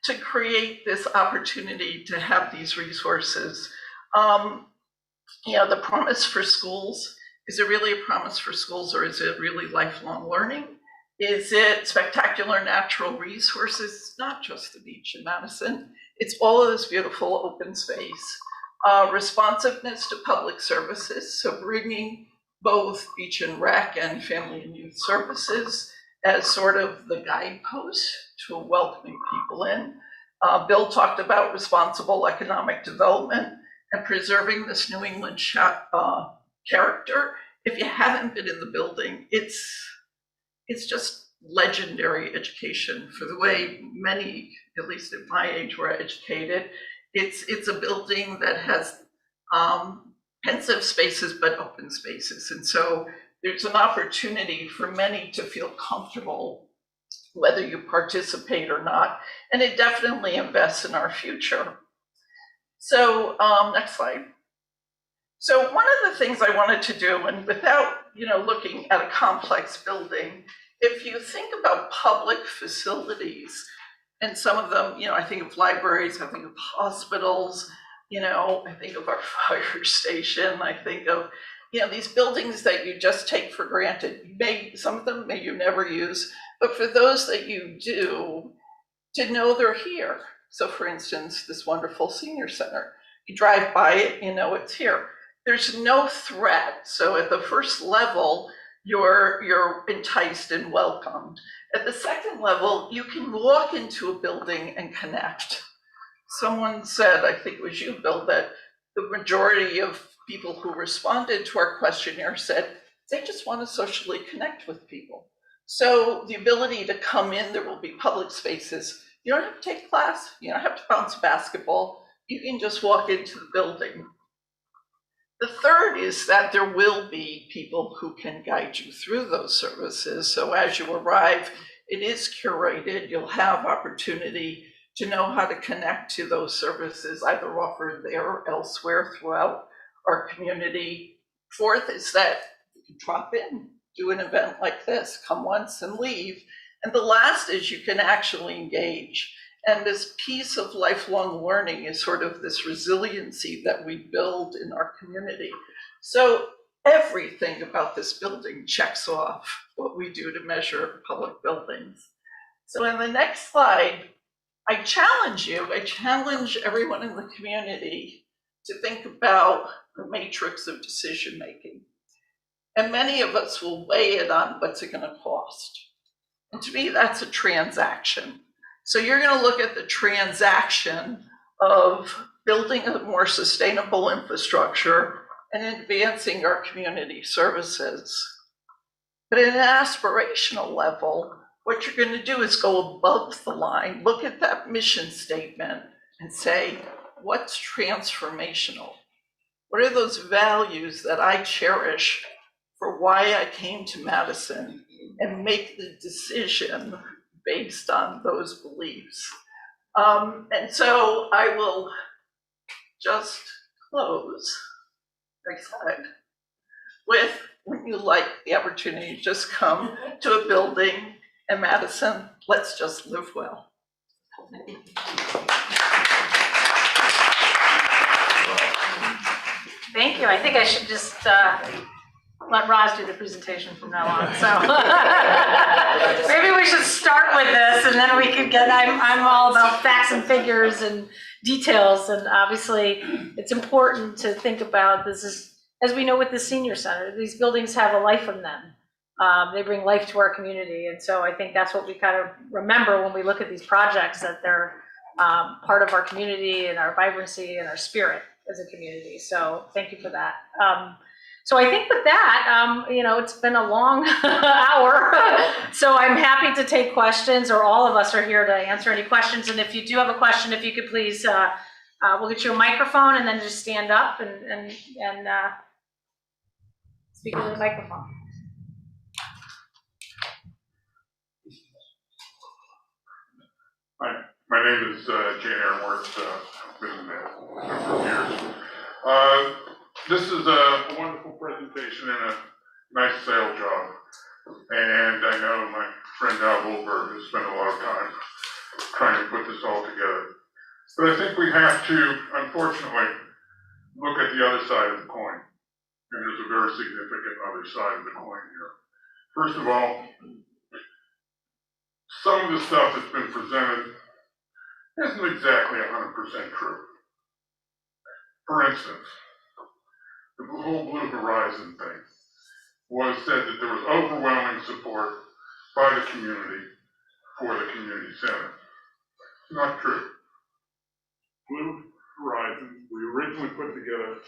to create this opportunity to have these resources. The promise for schools, is it really a promise for schools, or is it really lifelong learning? Is it spectacular natural resources? It's not just the beach in Madison. It's all of this beautiful open space. Responsiveness to public services, so bringing both beach and rec and family and youth services as sort of the guidepost to welcoming people in. Bill talked about responsible economic development and preserving this New England character. If you haven't been in the building, it's just legendary education for the way many, at least at my age, were educated. It's a building that has pensive spaces, but open spaces. And so there's an opportunity for many to feel comfortable, whether you participate or not. And it definitely invests in our future. So next slide. So one of the things I wanted to do, and without looking at a complex building, if you think about public facilities, and some of them, I think of libraries, I think of hospitals, I think of our fire station, I think of, these buildings that you just take for granted. Some of them may you never use, but for those that you do, to know they're here. So for instance, this wonderful senior center, you drive by it, it's here. There's no threat. So at the first level, you're enticed and welcomed. At the second level, you can walk into a building and connect. Someone said, I think it was you, Bill, that the majority of people who responded to our questionnaire said they just want to socially connect with people. So the ability to come in, there will be public spaces. You don't have to take class. You don't have to bounce a basketball. You can just walk into the building. The third is that there will be people who can guide you through those services. So as you arrive, it is curated. You'll have opportunity to know how to connect to those services, either offered there or elsewhere throughout our community. Fourth is that you can drop in, do an event like this, come once and leave. And the last is you can actually engage. And this piece of lifelong learning is sort of this resiliency that we build in our community. So everything about this building checks off what we do to measure public buildings. So in the next slide, I challenge everyone in the community to think about the matrix of decision making. And many of us will weigh it on what's it going to cost. And to me, that's a transaction. So you're going to look at the transaction of building a more sustainable infrastructure and advancing our community services. But at an aspirational level, What you're going to do is go above the line, look at that mission statement and say, what's transformational? What are those values that I cherish for why I came to Madison, and make the decision based on those beliefs. And so I will just close, next slide, with, when you like the opportunity, just come to a building in Madison, let's just live well. Thank you. I think I should just let Roz do the presentation from now on. So maybe we should start with this, and then we could get. I'm all about facts and figures and details, and obviously it's important to think about this. Is, as we know with the senior center, these buildings have a life in them. They bring life to our community, and so I think that's what we kind of remember when we look at these projects, that they're part of our community and our vibrancy and our spirit as a community. So thank you for that. So I think with that, you know, it's been a long hour, so I'm happy to take questions, or all of us are here to answer any questions. And if you do have a question, if you could please, we'll get you a microphone and then just stand up and speak into the microphone. Hi, my name is Jane Aaronworth. I've been in that for a number of years. This is a wonderful presentation and a nice sales job. And I know my friend Al Goldberg has spent a lot of time trying to put this all together. But I think we have to, unfortunately, look at the other side of the coin. And there's a very significant other side of the coin here. First of all, some of the stuff that's been presented isn't exactly 100% true. For instance, the whole Blue Horizon thing was said that there was overwhelming support by the community for the community center. It's not true. Blue Horizon, we originally put together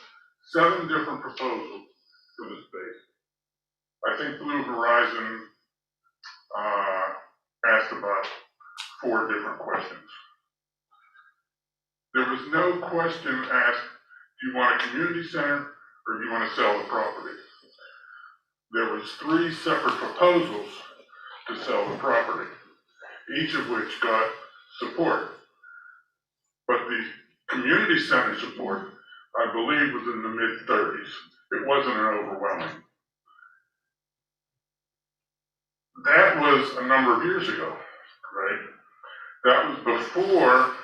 7 different proposals for the space. I think Blue Horizon asked about 4 different questions. There was no question asked, do you want a community center or do you want to sell the property? There was 3 separate proposals to sell the property, each of which got support. But the community center support, I believe, was in the mid-30s. It wasn't an overwhelming. That was a number of years ago, right? That was before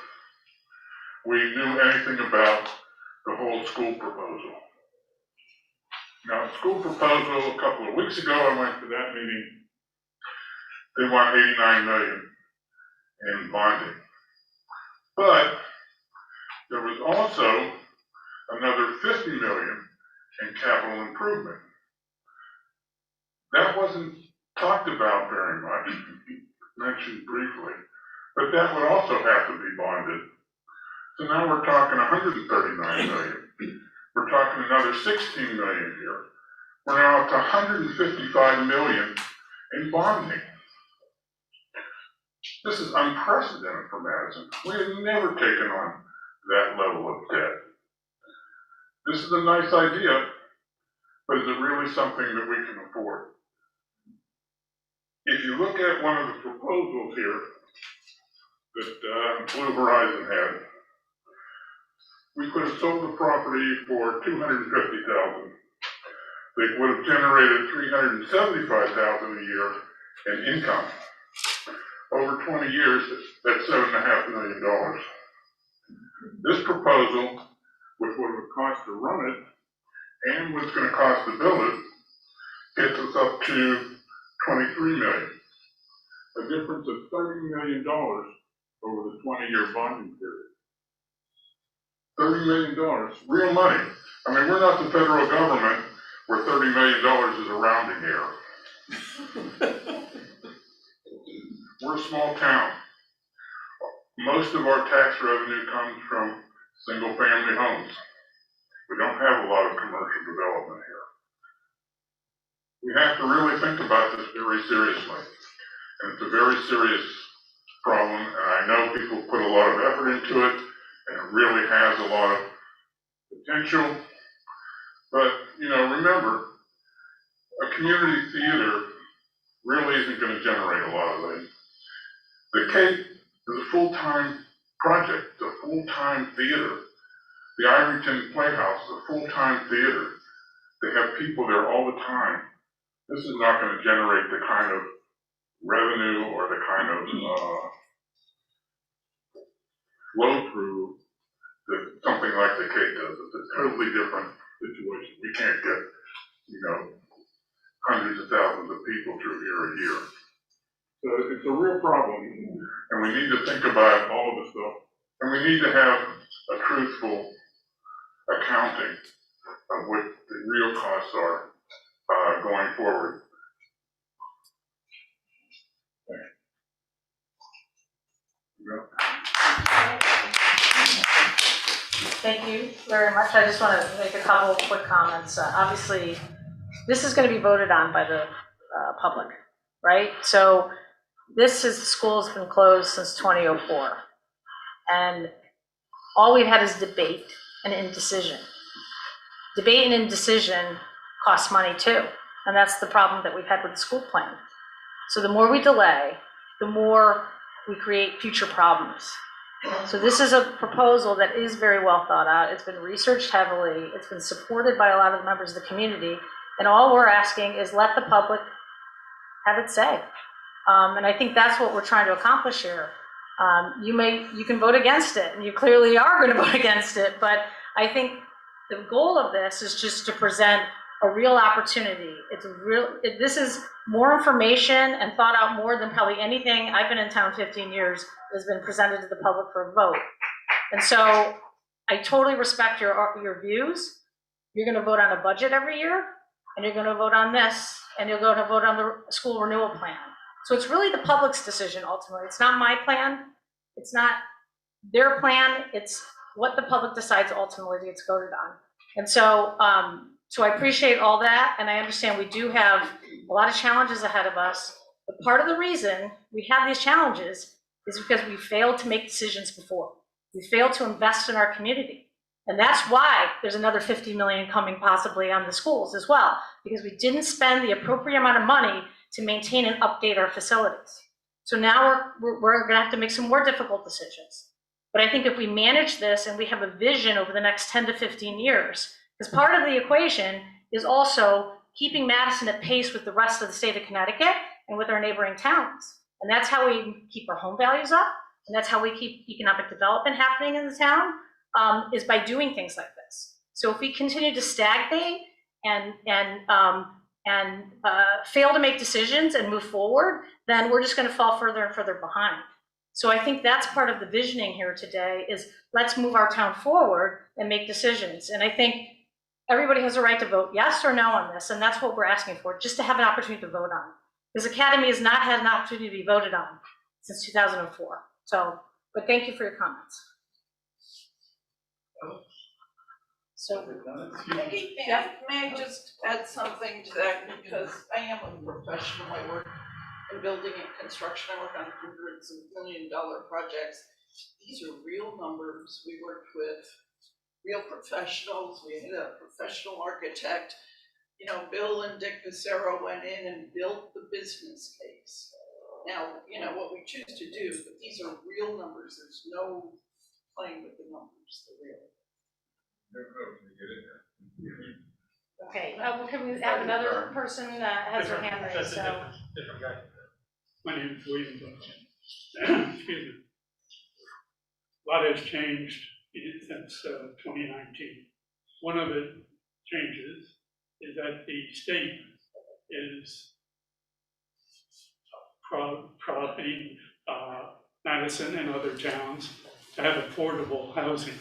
we knew anything about the whole school proposal. Now, the school proposal, a couple of weeks ago, I went to that meeting. They want 89 million in bonding. But there was also another 50 million in capital improvement. That wasn't talked about very much, mentioned briefly, but that would also have to be bonded. So now we're talking 139 million. We're talking another 16 million here. We're now up to 155 million in bonding. This is unprecedented for Madison. We have never taken on that level of debt. This is a nice idea, but is it really something that we can afford? If you look at one of the proposals here that Blue Horizon had, we could have sold the property for $250,000. They would have generated $375,000 a year in income. Over 20 years, that's $7.5 million. This proposal, with what it would cost to run it and what it's going to cost to build it, gets us up to 23 million. A difference of $30 million over the 20-year bonding period. $30 million, real money. I mean, we're not the federal government where $30 million is a rounding error. We're a small town. Most of our tax revenue comes from single-family homes. We don't have a lot of commercial development here. We have to really think about this very seriously. and it's a very serious problem, and I know people put a lot of effort into it, and it really has a lot of potential. But, you know, remember, a community theater really isn't going to generate a lot of money. The Cape is a full-time project, it's a full-time theater. The Ivoryton Playhouse is a full-time theater. They have people there all the time. This is not going to generate the kind of revenue or the kind of flow through that something like the Cape does. It's a totally different situation. We can't get, you know, hundreds of thousands of people through here a year. So it's a real problem, and we need to think about all of the stuff. And we need to have a truthful accounting of what the real costs are going forward. Thank you very much. I just want to make a couple of quick comments. Obviously, this is going to be voted on by the public, right? So school's been closed since 2004. And all we've had is debate and indecision. Debate and indecision costs money too. And that's the problem that we've had with the school plan. So the more we delay, the more we create future problems. So this is a proposal that is very well thought out. It's been researched heavily. It's been supported by a lot of the members of the community. And all we're asking is let the public have its say. And I think that's what we're trying to accomplish here. You can vote against it, and you clearly are going to vote against it. But I think the goal of this is just to present a real opportunity. This is more information and thought out more than probably anything. I've been in town 15 years, has been presented to the public for a vote. And so I totally respect your views. You're going to vote on a budget every year, and you're going to vote on this, and you're going to vote on the school renewal plan. So it's really the public's decision ultimately. It's not my plan. It's not their plan. It's what the public decides ultimately gets voted on. And so, so I appreciate all that, and I understand we do have a lot of challenges ahead of us. But part of the reason we have these challenges is because we failed to make decisions before. We failed to invest in our community. And that's why there's another 50 million coming possibly on the schools as well, because we didn't spend the appropriate amount of money to maintain and update our facilities. So now we're gonna have to make some more difficult decisions. But I think if we manage this and we have a vision over the next 10 to 15 years, because part of the equation is also keeping Madison at pace with the rest of the state of Connecticut and with our neighboring towns. And that's how we keep our home values up, and that's how we keep economic development happening in the town, is by doing things like this. So if we continue to stagnate and fail to make decisions and move forward, then we're just going to fall further and further behind. So I think that's part of the visioning here today is let's move our town forward and make decisions. And I think everybody has a right to vote yes or no on this, and that's what we're asking for, just to have an opportunity to vote on. This Academy has not had an opportunity to be voted on since 2004. So, but thank you for your comments. So, Peggy, may I just add something to that, because I am a professional. I work in building and construction. I work on hundreds of million-dollar projects. These are real numbers. We worked with real professionals. We had a professional architect. You know, Bill and Dick Pissarro went in and built the business case. Now, you know, what we choose to do, but these are real numbers. There's no playing with the numbers. They're real. okay, can we have another person has their hand raised? So. Different guy. My name is William Buchanan. Excuse me. A lot has changed since 2019. One of the changes is that the state is prodding Madison and other towns to have affordable housing.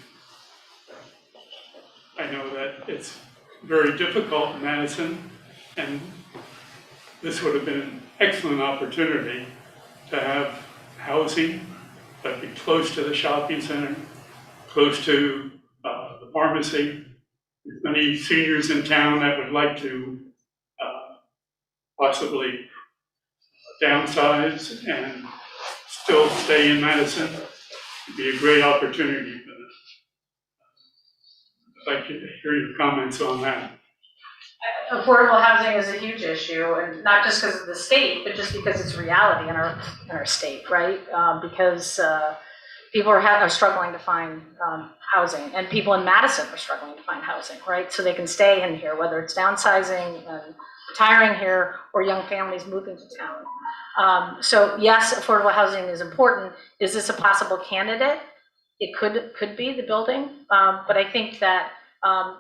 I know that it's very difficult in Madison, and this would have been an excellent opportunity to have housing that be close to the shopping center, close to the pharmacy. There's many seniors in town that would like to possibly downsize and still stay in Madison. It'd be a great opportunity for them. I'd like to hear your comments on that. Affordable housing is a huge issue, and not just because of the state, but just because it's reality in our state, right? Because people are struggling to find housing, and people in Madison are struggling to find housing, right? So they can stay in here, whether it's downsizing and retiring here or young families moving to town. So yes, affordable housing is important. Is this a possible candidate? It could be the building, but I think that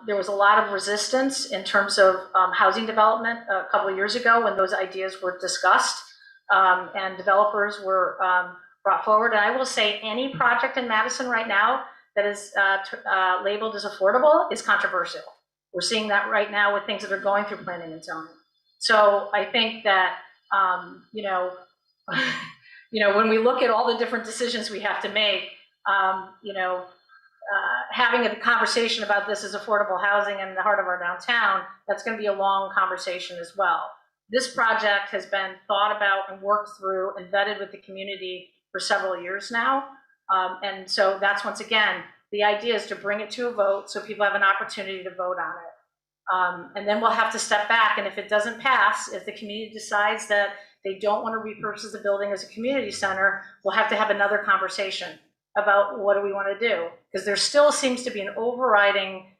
there was a lot of resistance in terms of housing development a couple of years ago when those ideas were discussed, and developers were brought forward. And I will say any project in Madison right now that is labeled as affordable is controversial. We're seeing that right now with things that are going through planning and zoning. So I think that, when we look at all the different decisions we have to make, having a conversation about this as affordable housing in the heart of our downtown, that's going to be a long conversation as well. This project has been thought about and worked through and vetted with the community for several years now. And so that's, once again, the idea is to bring it to a vote so people have an opportunity to vote on it. And then we'll have to step back, and if it doesn't pass, if the community decides that they don't want to repurpose the building as a community center, we'll have to have another conversation about what do we want to do, because there still seems to be an overriding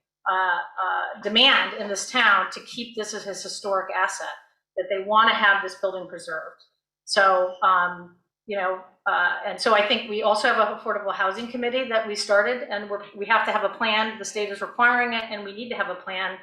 demand in this town to keep this as a historic asset, that they want to have this building preserved. So, and so I think we also have an affordable housing committee that we started, and we have to have a plan. The state is requiring it, and we need to have a plan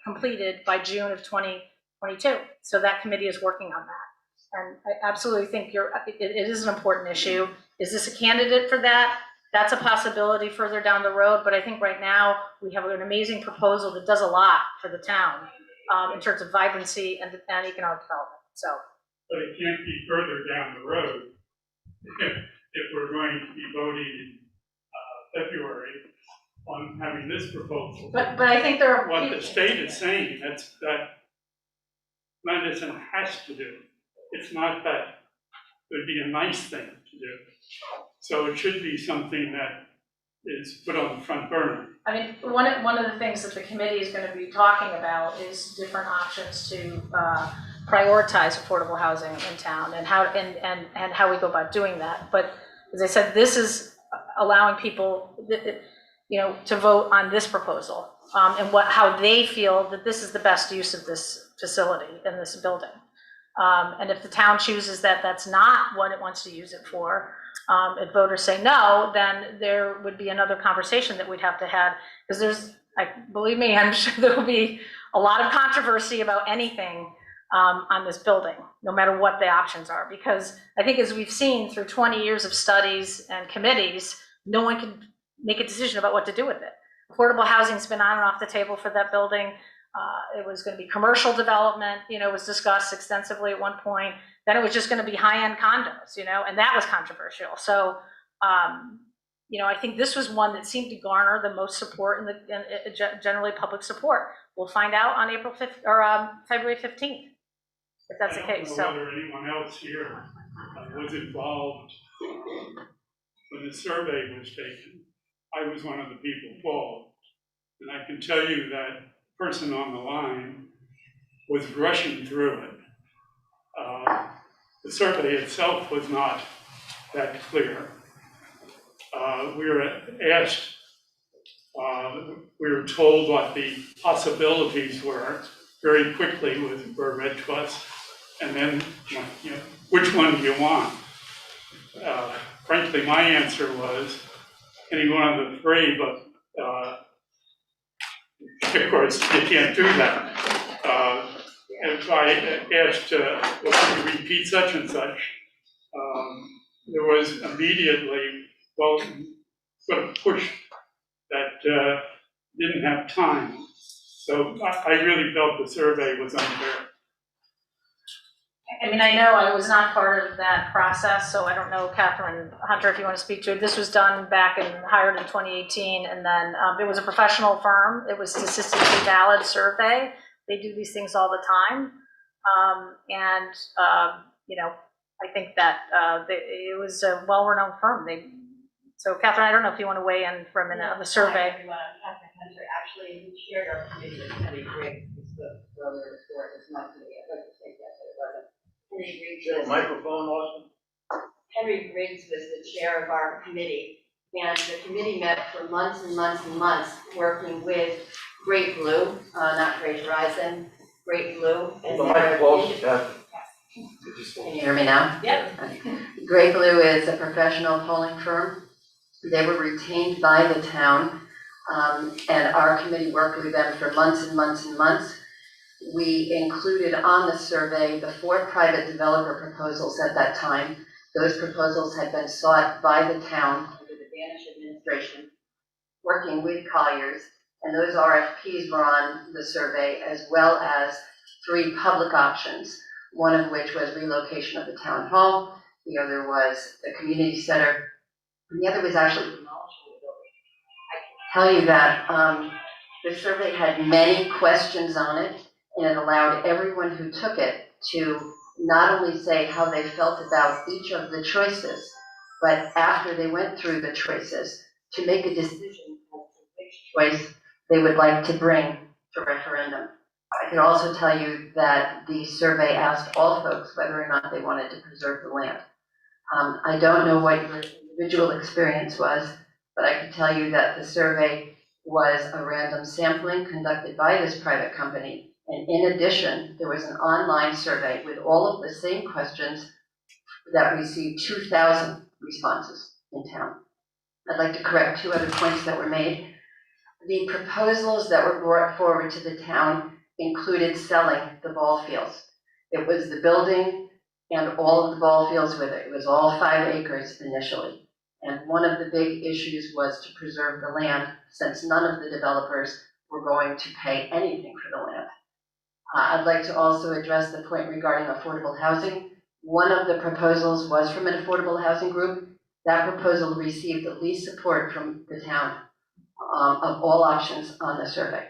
completed by June of 2022. So that committee is working on that. And I absolutely think it is an important issue. Is this a candidate for that? That's a possibility further down the road, but I think right now we have an amazing proposal that does a lot for the town in terms of vibrancy and economic development. So, but it can't be further down the road if we're going to be voting in February on having this proposal. But I think there are what the state is saying, that Madison has to do. It's not that it would be a nice thing to do. So it should be something that is put on the front burner. I mean, one of the things that the committee is going to be talking about is different options to prioritize affordable housing in town, and how we go about doing that. But as I said, this is allowing people, to vote on this proposal and how they feel that this is the best use of this facility and this building. And if the town chooses that that's not what it wants to use it for, if voters say no, then there would be another conversation that we'd have to have, because believe me, I'm sure there will be a lot of controversy about anything on this building, no matter what the options are, because I think, as we've seen through 20 years of studies and committees, no one can make a decision about what to do with it. Affordable housing's been on and off the table for that building. It was going to be commercial development, was discussed extensively at one point. Then it was just going to be high-end condos, and that was controversial. So, I think this was one that seemed to garner the most support and generally public support. We'll find out on April 5th or February 15th, if that's the case. I don't know whether anyone else here was involved when the survey was taken. I was one of the people involved, and I can tell you that the person on the line was rushing through it. The survey itself was not that clear. We were asked, we were told what the possibilities were very quickly, were read to us, and then, which one do you want? Frankly, my answer was any one of the three, but of course, you can't do that. If I asked, well, can you repeat such and such, there was immediately, sort of push that didn't have time. So I really felt the survey was unfair. I mean, I know I was not part of that process, so I don't know, Catherine Hunter, if you want to speak to it. This was done hired in 2018, and then it was a professional firm. It was statistically valid survey. They do these things all the time. I think that it was a well-renowned firm. So Catherine, I don't know if you want to weigh in for a minute on the survey. Hi, everyone. I'm Catherine Hunter. Actually, who chaired our committee with Henry Griggs, who's the earlier report. It was my committee. I'd like to say that, but it wasn't. Henry Griggs was, microphone, Austin? Henry Griggs was the chair of our committee. And the committee met for months and months and months, working with Great Blue, not Great Horizon, Great Blue. And can you hear me now? Yeah. Great Blue is a professional polling firm. They were retained by the town, and our committee worked with them for months and months and months. We included on the survey the 4 private developer proposals at that time. Those proposals had been sought by the town under the Danish administration, working with Colliers, and those RFPs were on the survey, as well as 3 public options, one of which was relocation of the town hall, the other was the community center, and the other was actually demolishing the building. I can tell you that the survey had many questions on it, and it allowed everyone who took it to not only say how they felt about each of the choices, but after they went through the choices, to make a decision as to which choice they would like to bring to referendum. I can also tell you that the survey asked all folks whether or not they wanted to preserve the land. I don't know what your individual experience was, but I can tell you that the survey was a random sampling conducted by this private company. And in addition, there was an online survey with all of the same questions that received 2,000 responses in town. I'd like to correct 2 other points that were made. The proposals that were brought forward to the town included selling the ball fields. It was the building and all of the ball fields with it. It was all 5 acres initially. And one of the big issues was to preserve the land, since none of the developers were going to pay anything for the land. I'd like to also address the point regarding affordable housing. One of the proposals was from an affordable housing group. That proposal received the least support from the town of all options on the survey.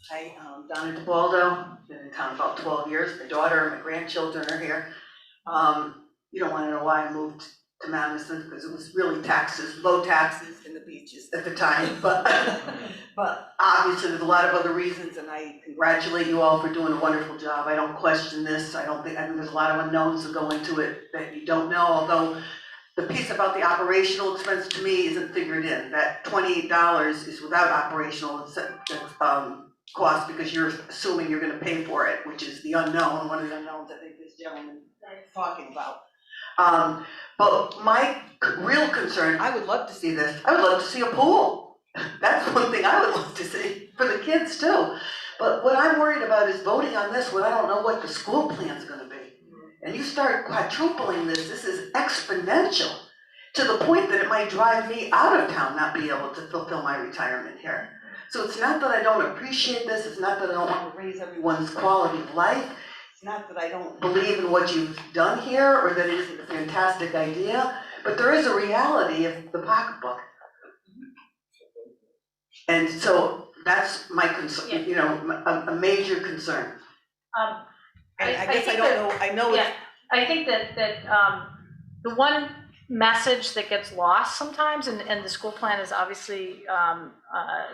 Hi, Donna DeBaldo, been in town about 12 years. My daughter and my grandchildren are here. You don't want to know why I moved to Madison, because it was really taxes, low taxes in the beaches at the time. But obviously there's a lot of other reasons, and I congratulate you all for doing a wonderful job. I don't question this. I think there's a lot of unknowns that go into it that you don't know, although the piece about the operational expense to me isn't figured in. That $28 is without operational cost, because you're assuming you're gonna pay for it, which is the unknown, one of the unknowns I think this gentleman is talking about. But my real concern, I would love to see this, I would love to see a pool. That's one thing I would love to see, for the kids too. But what I'm worried about is voting on this when I don't know what the school plan's gonna be. And you start quadrupling this is exponential, to the point that it might drive me out of town, not be able to fulfill my retirement here. So it's not that I don't appreciate this, it's not that I don't want to raise everyone's quality of life, it's not that I don't believe in what you've done here, or that it isn't a fantastic idea, but there is a reality of the pocketbook. And so that's my concern, you know, a major concern. I guess I don't know, I know it's. I think that the one message that gets lost sometimes, and the school plan is obviously,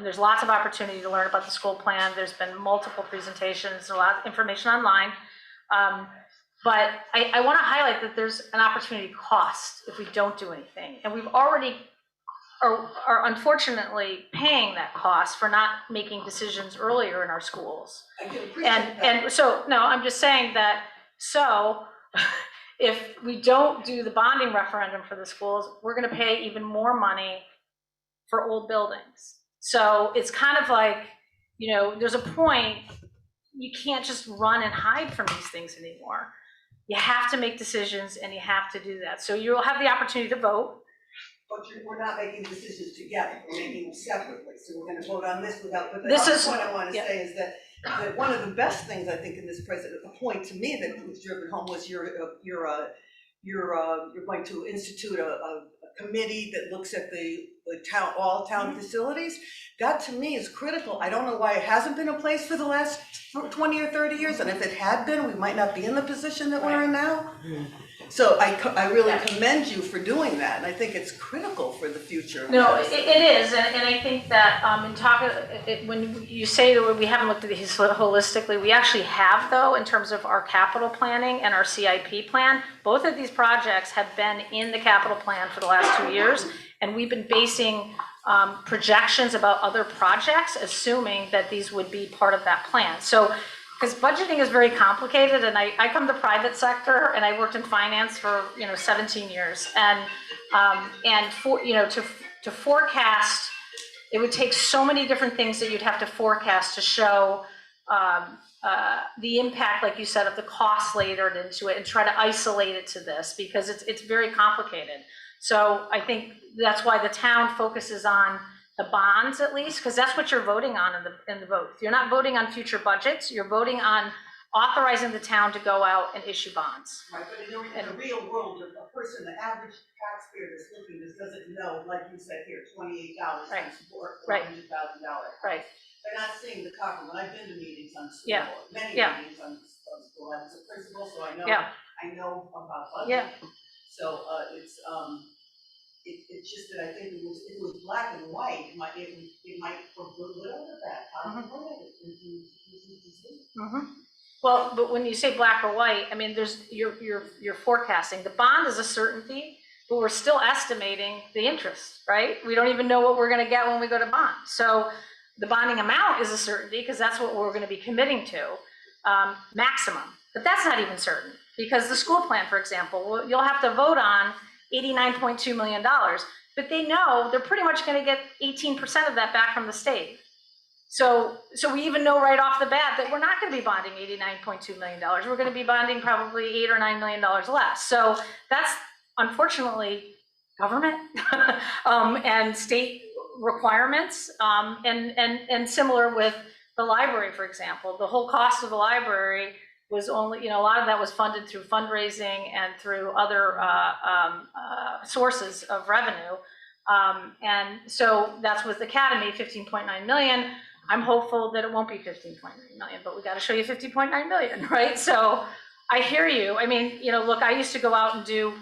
there's lots of opportunity to learn about the school plan. There's been multiple presentations, a lot of information online. But I want to highlight that there's an opportunity cost if we don't do anything. And we've already are unfortunately paying that cost for not making decisions earlier in our schools. I can appreciate that. And so, no, I'm just saying that, so if we don't do the bonding referendum for the schools, we're gonna pay even more money for old buildings. So it's kind of like, you know, there's a point, you can't just run and hide from these things anymore. You have to make decisions and you have to do that. So you'll have the opportunity to vote. But we're not making decisions together, we're making them separately, so we're gonna vote on this without, but the This other is- point I wanna yeah. say is that one of the best things I think in this point to me that was driven home was you're going to institute a committee that looks at the town, all town facilities. That to me is critical. I don't know why it hasn't been in place for the last 20 or 30 years, and if it had been, we might not be in the position that we're in now. So I really commend you for doing that, and I think it's critical for the future. No, it is, and I think that when you say that we haven't looked at these holistically, we actually have though, in terms of our capital planning and our CIP plan. Both of these projects have been in the capital plan for the last 2 years, and we've been basing projections about other projects, assuming that these would be part of that plan. So, because budgeting is very complicated, and I come to the private sector, and I worked in finance for 17 years, and for to forecast, it would take so many different things that you'd have to forecast to show the impact, like you said, of the costs layered into it, and try to isolate it to this, because it's very complicated. So I think that's why the town focuses on the bonds, at least, because that's what you're voting on in the vote. You're not voting on future budgets, you're voting on authorizing the town to go out and issue bonds. Right, but in the real world, a person, the average taxpayer that's looking at this doesn't know, like you said here, $28 Right. for Right. $400,000. Right. They're not seeing the Cochran. When I've been to meetings on school, Yeah. many Yeah. meetings on school, I was a principal, so I know, Yeah. I know about budget. Yeah. So it's just that I think if it was black and white, it might look a little bit bad. Well, but when you say black or white, I mean, you're forecasting. The bond is a certainty, but we're still estimating the interest, right? We don't even know what we're going to get when we go to bond. So the bonding amount is a certainty, because that's what we're going to be committing to, maximum. But that's not even certain, because the school plan, for example, you'll have to vote on $89.2 million, but they know they're pretty much going to get 18% of that back from the state. So we even know right off the bat that we're not going to be bonding $89.2 million. We're going to be bonding probably $8 or $9 million less. So that's unfortunately government and state requirements, and similar with the library, for example. The whole cost of the library was only, a lot of that was funded through fundraising and through other sources of revenue. And so that's with Academy, 15.9 million. I'm hopeful that it won't be 15.9 million, but we got to show you 50.9 million, right? So I hear you. I mean, look, I used to go out and do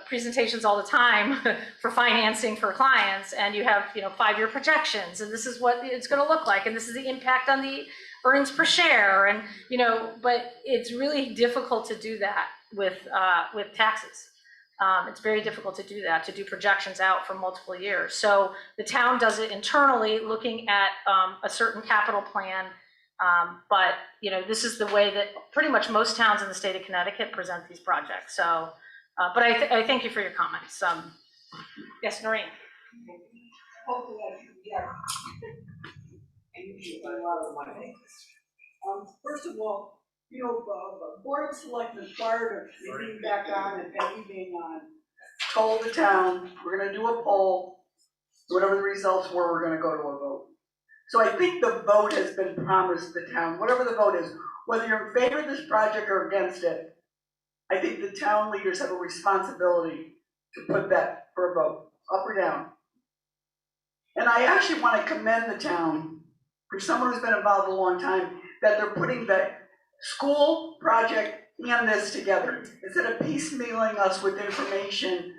presentations all the time for financing for clients, and you have 5-year projections, and this is what it's going to look like, and this is the impact on the earnings per share, and but it's really difficult to do that with taxes. It's very difficult to do that, to do projections out for multiple years. So the town does it internally, looking at a certain capital plan. But this is the way that pretty much most towns in the state of Connecticut present these projects. So, but I thank you for your comments. Yes, Noreen. Hopefully I can get. And you a lot of money. First of all, Board of Selectmen prior to me being back on and Peggy being on, told the town, we're gonna do a poll, whatever the results were, we're gonna go to a vote. So I think the vote has been promised the town, whatever the vote is, whether you're in favor of this project or against it, I think the town leaders have a responsibility to put that for a vote, up or down. And I actually want to commend the town, for someone who's been involved a long time, that they're putting the school project and this together. Instead of piecemealing us with information,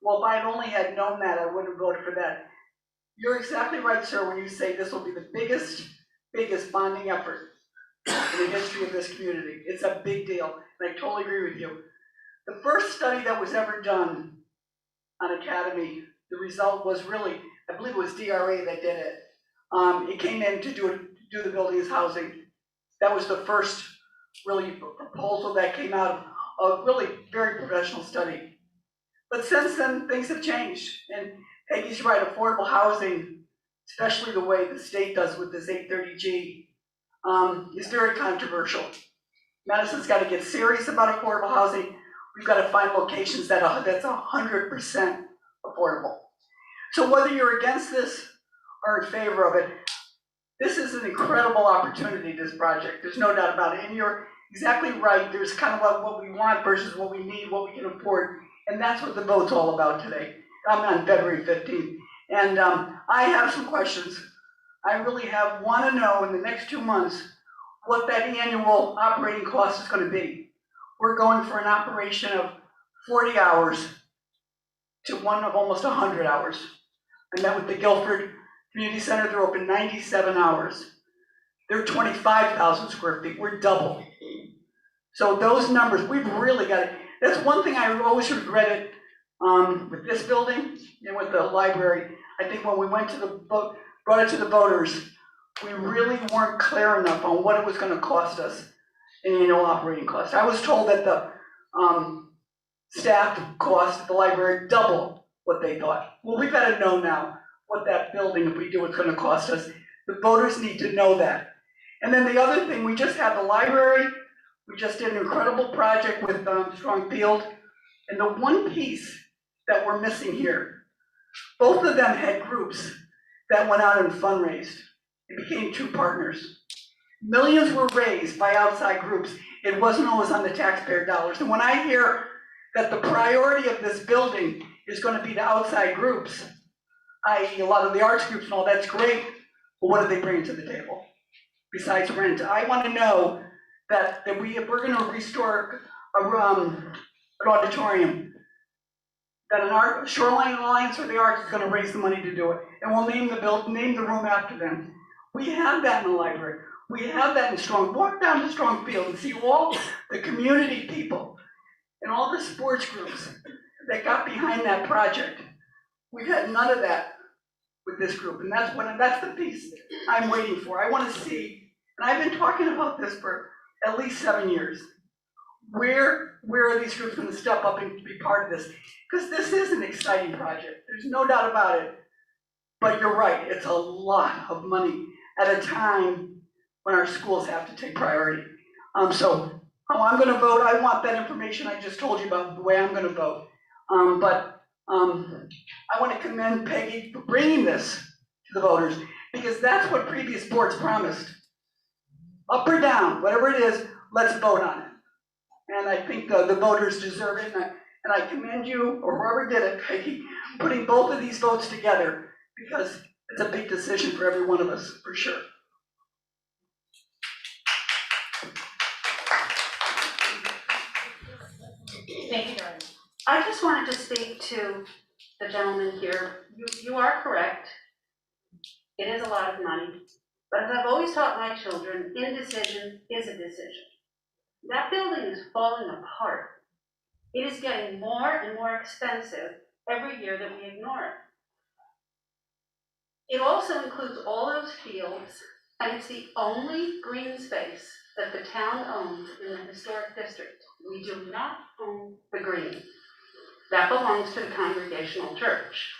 well, if I had only had known that, I wouldn't have voted for that. You're exactly right, sir, when you say this will be the biggest bonding effort in the history of this community. It's a big deal, and I totally agree with you. The first study that was ever done on Academy, the result was really, I believe it was DRA that did it. It came in to do the building as housing. That was the first really proposal that came out of a really very professional study. But since then, things have changed. And Peggy's right, affordable housing, especially the way the state does with this 830G, is very controversial. Madison's got to get serious about affordable housing. We've got to find locations that's 100% affordable. So whether you're against this or in favor of it, this is an incredible opportunity, this project. There's no doubt about it. And you're exactly right. There's kind of what we want versus what we need, what we can afford. And that's what the vote's all about today. on February 15th. And I have some questions. I really want to know in the next 2 months what that annual operating cost is going to be. We're going for an operation of 40 hours to one of almost 100 hours. I met with the Guilford Community Center, they're open 97 hours. They're 25,000 square feet, we're double. So those numbers, we've really got it. That's one thing I always regretted with this building and with the library. I think when we went to brought it to the voters, we really weren't clear enough on what it was gonna cost us in annual operating cost. I was told that the staff cost at the library double what they thought. Well, we've gotta know now what that building, if we do, it's gonna cost us. The voters need to know that. And then the other thing, we just had the library, we just did an incredible project with Strong Field. And the one piece that we're missing here, both of them had groups that went out and fundraised. It became 2 partners. Millions were raised by outside groups. It wasn't always on the taxpayer dollars. And when I hear that the priority of this building is going to be the outside groups, i.e. a lot of the arts groups and all, that's great, but what are they bringing to the table besides rent? I want to know that if we're going to restore an auditorium, that an art Shoreline Alliance or the Arts is going to raise the money to do it, and we'll name the room after them. We have that in the library. We have that in Strong. Walk down to Strong Field and see all the community people and all the sports groups that got behind that project. We've had none of that with this group, and that's the piece I'm waiting for. I want to see, and I've been talking about this for at least 7 years. Where are these groups going to step up and be part of this? Because this is an exciting project. There's no doubt about it. But you're right, it's a lot of money at a time when our schools have to take priority. So how I'm going to vote, I want that information I just told you about, the way I'm going to vote. I want to commend Peggy for bringing this to the voters, because that's what previous boards promised. Up or down, whatever it is, let's vote on it. And I think the voters deserve it, and I commend you, or whoever did it, Peggy, putting both of these votes together, because it's a big decision for every one of us, for sure. Thank you, Doreen. I just wanted to speak to the gentleman here. You are correct. It is a lot of money. But as I've always taught my children, indecision is a decision. That building is falling apart. It is getting more and more expensive every year that we ignore it. It also includes all those fields, and it's the only green space that the town owns in the historic district. We do not own the green. That belongs to the Congregational Church.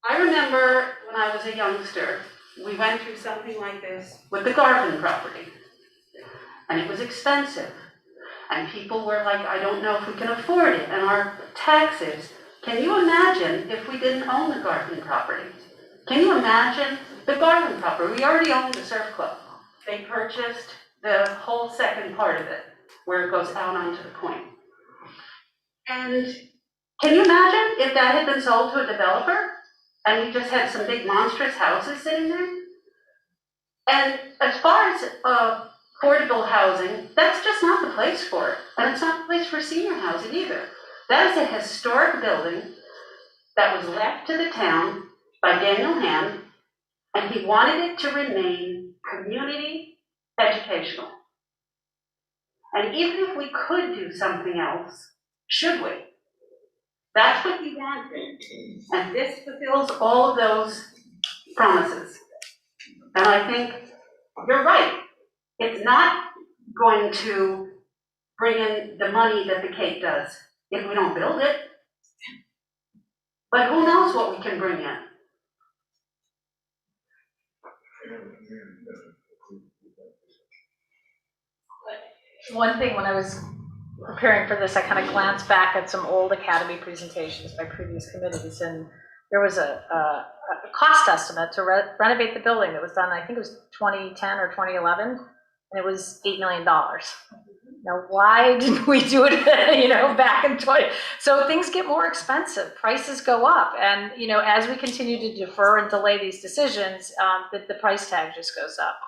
I remember when I was a youngster, we went through something like this with the Garvin property. And it was expensive. And people were like, I don't know if we can afford it. And our taxes, can you imagine if we didn't own the Garvin property? Can you imagine the Garvin property? We already owned the surf club. They purchased the whole second part of it, where it goes out onto the point. And can you imagine if that had been sold to a developer and we just had some big monstrous houses sitting there? And as far as affordable housing, that's just not the place for it. And it's not the place for senior housing either. That is a historic building that was left to the town by Daniel Hand, and he wanted it to remain community educational. And even if we could do something else, should we? That's what he wanted. And this fulfills all of those promises. And I think you're right. It's not going to bring in the money that the cake does if we don't build it. But who knows what we can bring in? One thing, when I was preparing for this, I kind of glanced back at some old Academy presentations by previous committees, and there was a cost estimate to renovate the building that was done, I think it was 2010 or 2011, and it was $8 million. Now, why didn't we do it, back in 20? So things get more expensive, prices go up. And, as we continue to defer and delay these decisions, the price tag just goes up.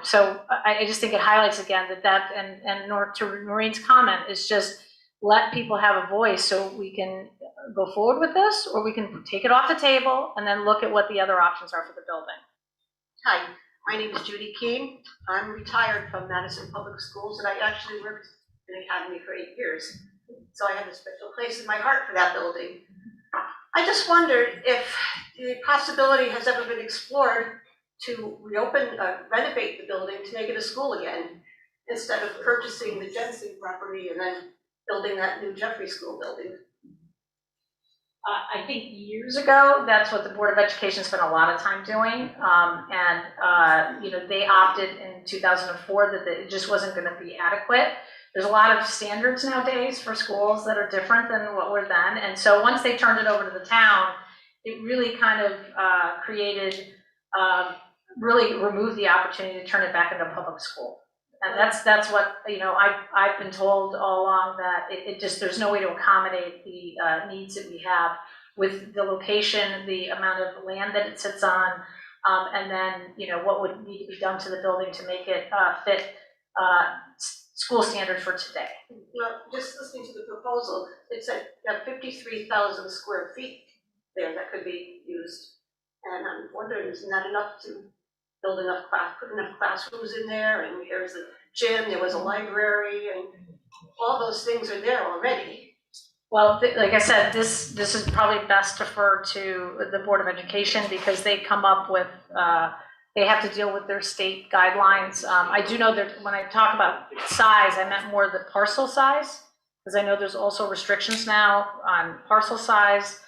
So I just think it highlights again that and to Maureen's comment is just let people have a voice so we can go forward with this, or we can take it off the table and then look at what the other options are for the building. Hi, my name is Judy Keane. I'm retired from Madison Public Schools, and I actually worked in the academy for 8 years. So I have a special place in my heart for that building. I just wondered if the possibility has ever been explored to renovate the building to make it a school again, instead of purchasing the Jensen property and then building that new Jeffrey School building. I think years ago, that's what the Board of Education spent a lot of time doing. They opted in 2004 that it just wasn't going to be adequate. There's a lot of standards nowadays for schools that are different than what were then. And so once they turned it over to the town, it really kind of really removed the opportunity to turn it back into a public school. And that's what, I've been told all along, that there's no way to accommodate the needs that we have with the location, the amount of land that it sits on, and then, what would need to be done to the building to make it fit school standards for today. Well, just listening to the proposal, it said you have 53,000 square feet there that could be used. And I'm wondering, isn't that enough to put enough classrooms in there, and there's a gym, there was a library, and all those things are there already. Well, like I said, this is probably best deferred to the Board of Education, because they come up with, they have to deal with their state guidelines. I do know that when I talk about size, I meant more the parcel size, because I know there's also restrictions now on parcel size.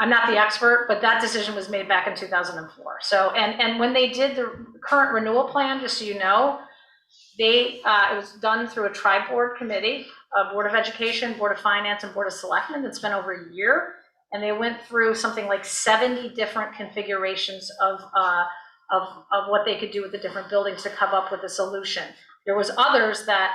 I'm not the expert, but that decision was made back in 2004. So, and when they did the current renewal plan, just so you know, it was done through a tri-board committee, Board of Education, Board of Finance, and Board of Selectmen. It's been over a year, and they went through something like 70 different configurations of what they could do with the different buildings to come up with a solution. There was others that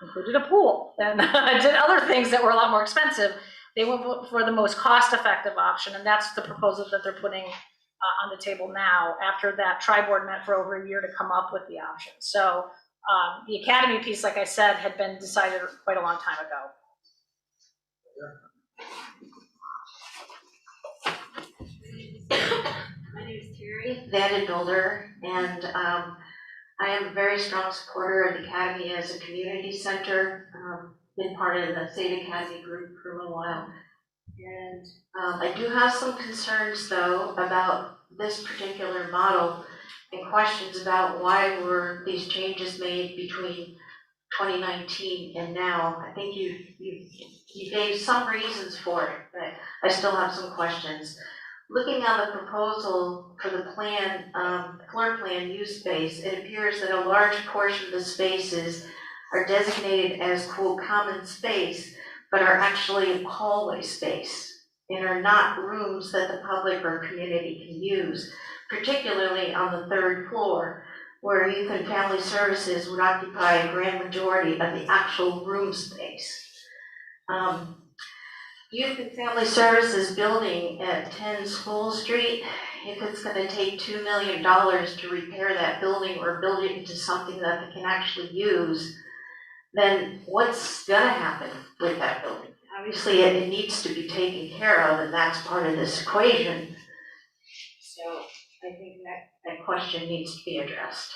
included a pool and did other things that were a lot more expensive. They went for the most cost-effective option, and that's the proposal that they're putting on the table now, after that tri-board met for over a year to come up with the option. So the academy piece, like I said, had been decided quite a long time ago. My name is Terry Van Builder, and I am a very strong supporter of the Academy as a community center. Been part of the State Academy group for a little while. And I do have some concerns, though, about this particular model, and questions about why were these changes made between 2019 and now. I think you gave some reasons for it, but I still have some questions. Looking at the proposal for the plan, floor plan use space, it appears that a large portion of the spaces are designated as quote common space, but are actually hallway space and are not rooms that the public or community can use, particularly on the 3rd floor, where Youth and Family Services would occupy a grand majority of the actual room space. Youth and Family Services building at 10 School Street, if it's going to take $2 million to repair that building or build it into something that they can actually use, then what's going to happen with that building? Obviously, it needs to be taken care of, and that's part of this equation. So I think that question needs to be addressed.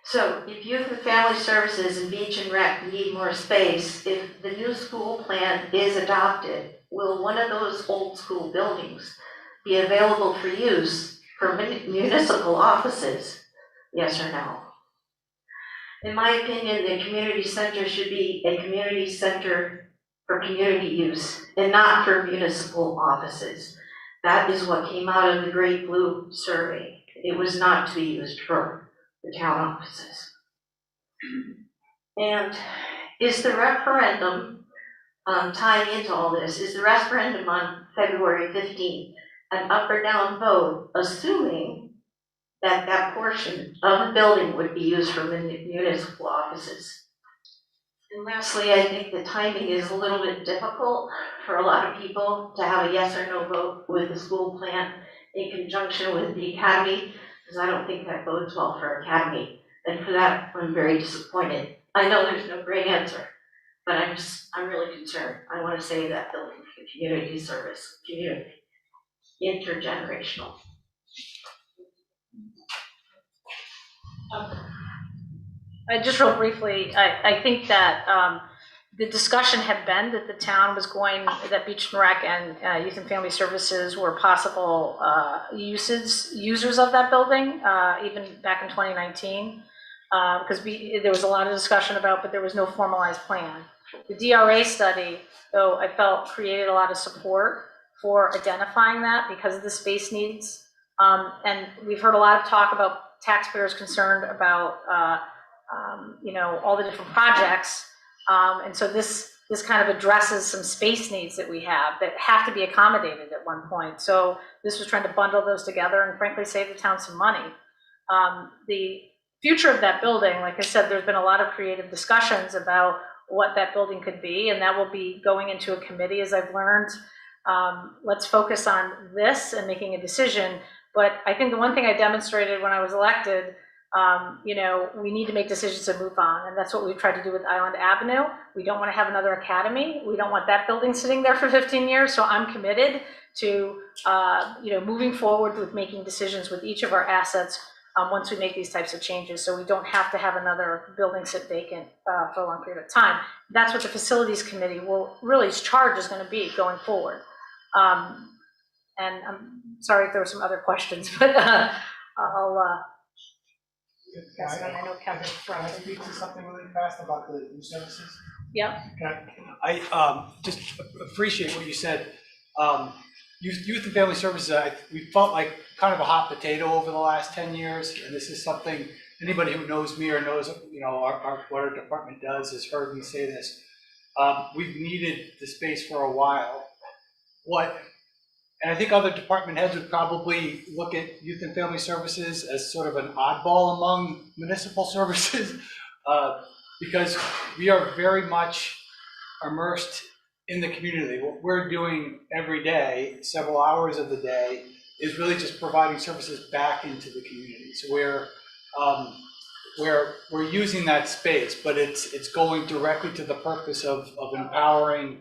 So if Youth and Family Services and Beach and Rec need more space, if the new school plan is adopted, will one of those old school buildings be available for use for municipal offices? Yes or no? In my opinion, the community center should be a community center for community use and not for municipal offices. That is what came out of the Great Blue survey. It was not to be used for the town offices. And is the referendum, tying into all this, is the referendum on February 15th an up or down vote, assuming that that portion of the building would be used for municipal offices. And lastly, I think the timing is a little bit difficult for a lot of people to have a yes or no vote with the school plan in conjunction with the academy, because I don't think that bodes well for academy. And for that, I'm very disappointed. I know there's no great answer, but I'm really concerned. I want to save that building for community service, community, intergenerational. Just real briefly, I think that the discussion had been that the town was going, that Beach and Rec and Youth and Family Services were possible users of that building, even back in 2019, because there was a lot of discussion about, but there was no formalized plan. The DRA study, though, I felt created a lot of support for identifying that because of the space needs. And we've heard a lot of talk about taxpayers concerned about all the different projects. And so this kind of addresses some space needs that we have that have to be accommodated at one point. So this was trying to bundle those together and frankly save the town some money. The future of that building, like I said, there's been a lot of creative discussions about what that building could be, and that will be going into a committee, as I've learned. Let's focus on this and making a decision. But I think the one thing I demonstrated when I was elected, we need to make decisions and move on. And that's what we've tried to do with Island Avenue. We don't want to have another academy. We don't want that building sitting there for 15 years. So I'm committed to, moving forward with making decisions with each of our assets once we make these types of changes. So we don't have to have another building sit vacant for a long period of time. That's what the facilities committee will really, its charge is going to be going forward. And I'm sorry if there were some other questions, but I'll Can I know Kevin from speak to something really fast about the new services? Yeah. I just appreciate what you said. Youth and Family Services, we felt like kind of a hot potato over the last 10 years, and this is something anybody who knows me or knows what our department does has heard me say this. We've needed the space for a while. And I think other department heads would probably look at Youth and Family Services as sort of an oddball among municipal services because we are very much immersed in the community. What we're doing every day, several hours of the day, is really just providing services back into the community. So we're using that space, but it's going directly to the purpose of empowering,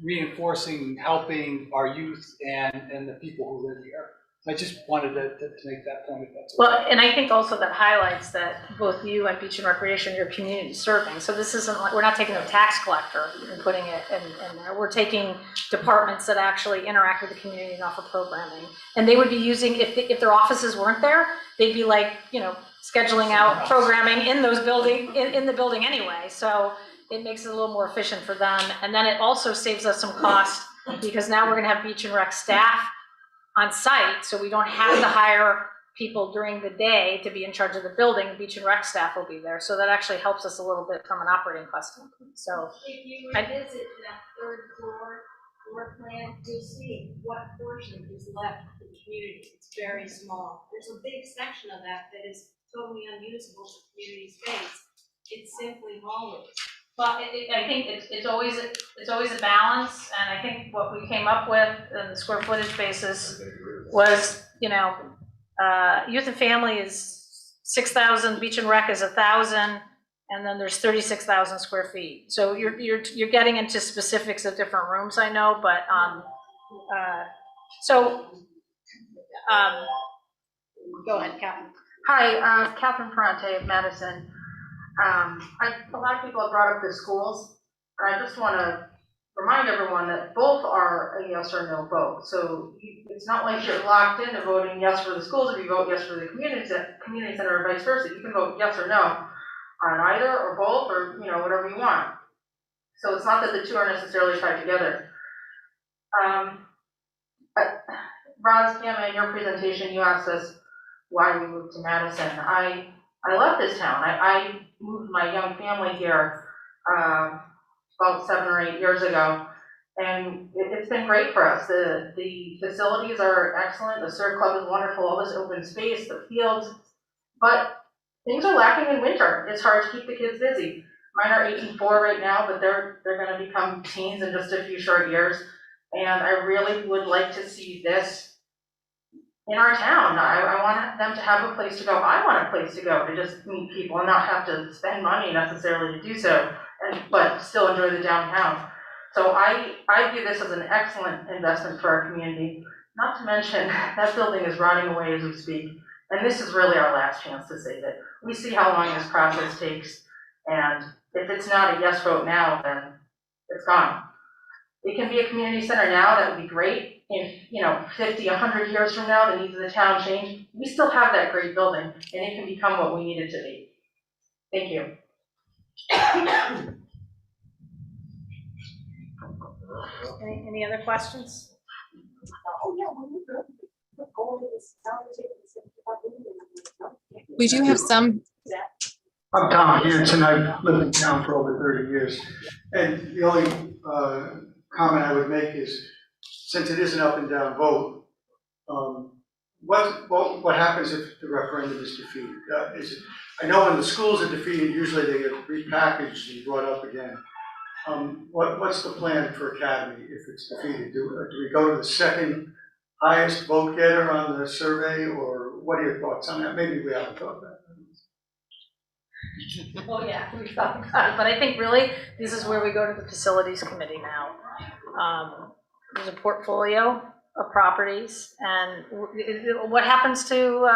reinforcing, helping our youth and the people who live here. I just wanted to make that point. If that's well, and I think also that highlights that both you and Beach and Recreation, you're community serving. So this isn't like, we're not taking a tax collector and putting it in there. We're taking departments that actually interact with the community and offer programming. And they would be using, if their offices weren't there, they'd be like, scheduling out programming in those in the building anyway. So it makes it a little more efficient for them. And then it also saves us some cost because now we're gonna have Beach and Rec staff on site, so we don't have to hire people during the day to be in charge of the building. Beach and Rec staff will be there. So that actually helps us a little bit from an operating cost standpoint. So if you revisit that third floor plan, you'll see what portion is left for the community. It's very small. There's a big section of that is totally unusable for community space. It's simply hallways. Well, I think it's always a balance, and I think what we came up with in the square footage basis was, youth and family is 6,000, Beach and Rec is 1,000, and then there's 36,000 square feet. So you're getting into specifics of different rooms, I know, but go ahead, Catherine. Hi, Catherine Ferrante of Madison. A lot of people have brought up the schools, and I just want to remind everyone that both are a yes or no vote. So it's not like you're locked into voting yes for the schools if you vote yes for the community center or vice versa. You can vote yes or no on either or both or whatever you want. So it's not that the two are necessarily tied together. Roz, in your presentation, you asked us why we moved to Madison. I love this town. I moved my young family here about 7 or 8 years ago, And it's been great for us. The facilities are excellent, the surf club is wonderful, all this open space, the fields, but things are lacking in winter. It's hard to keep the kids busy. Mine are 8 and 4 right now, but they're gonna become teens in just a few short years. And I really would like to see this in our town. I want them to have a place to go. I want a place to go to just meet people and not have to spend money necessarily to do so, but still enjoy the downtown. So I view this as an excellent investment for our community. Not to mention, that building is rotting away as we speak, and this is really our last chance to save it. We see how long this process takes, and if it's not a yes vote now, then it's gone. It can be a community center now, that would be great. If, 50, 100 years from now, the needs of the town change, we still have that great building, and it can become what we need it to be. Thank you. Any other questions? We do have some. I'm Tom Hanson. I've lived in town for over 30 years. And the only comment I would make is, since it is an up and down vote, what happens if the referendum is defeated? I know when the schools are defeated, usually they get repackaged and brought up again. What's the plan for Academy if it's defeated? Do we go to the second highest vote getter on the survey, or what are your thoughts on that? Maybe we haven't thought about that. Well, yeah, we've thought about it, but I think really this is where we go to the facilities committee now. There's a portfolio of properties, and what happens to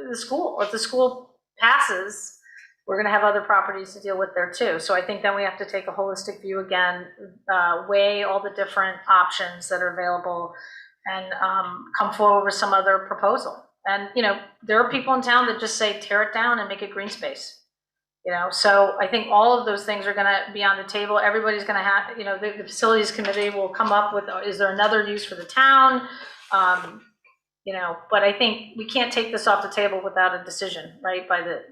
the school? If the school passes, we're going to have other properties to deal with there too. So I think then we have to take a holistic view again, weigh all the different options that are available, and come forward with some other proposal. And there are people in town that just say tear it down and make it green space. So I think all of those things are going to be on the table. Everybody's going to have, the facilities committee will come up with, is there another use for the town? But I think we can't take this off the table without a decision, right, by the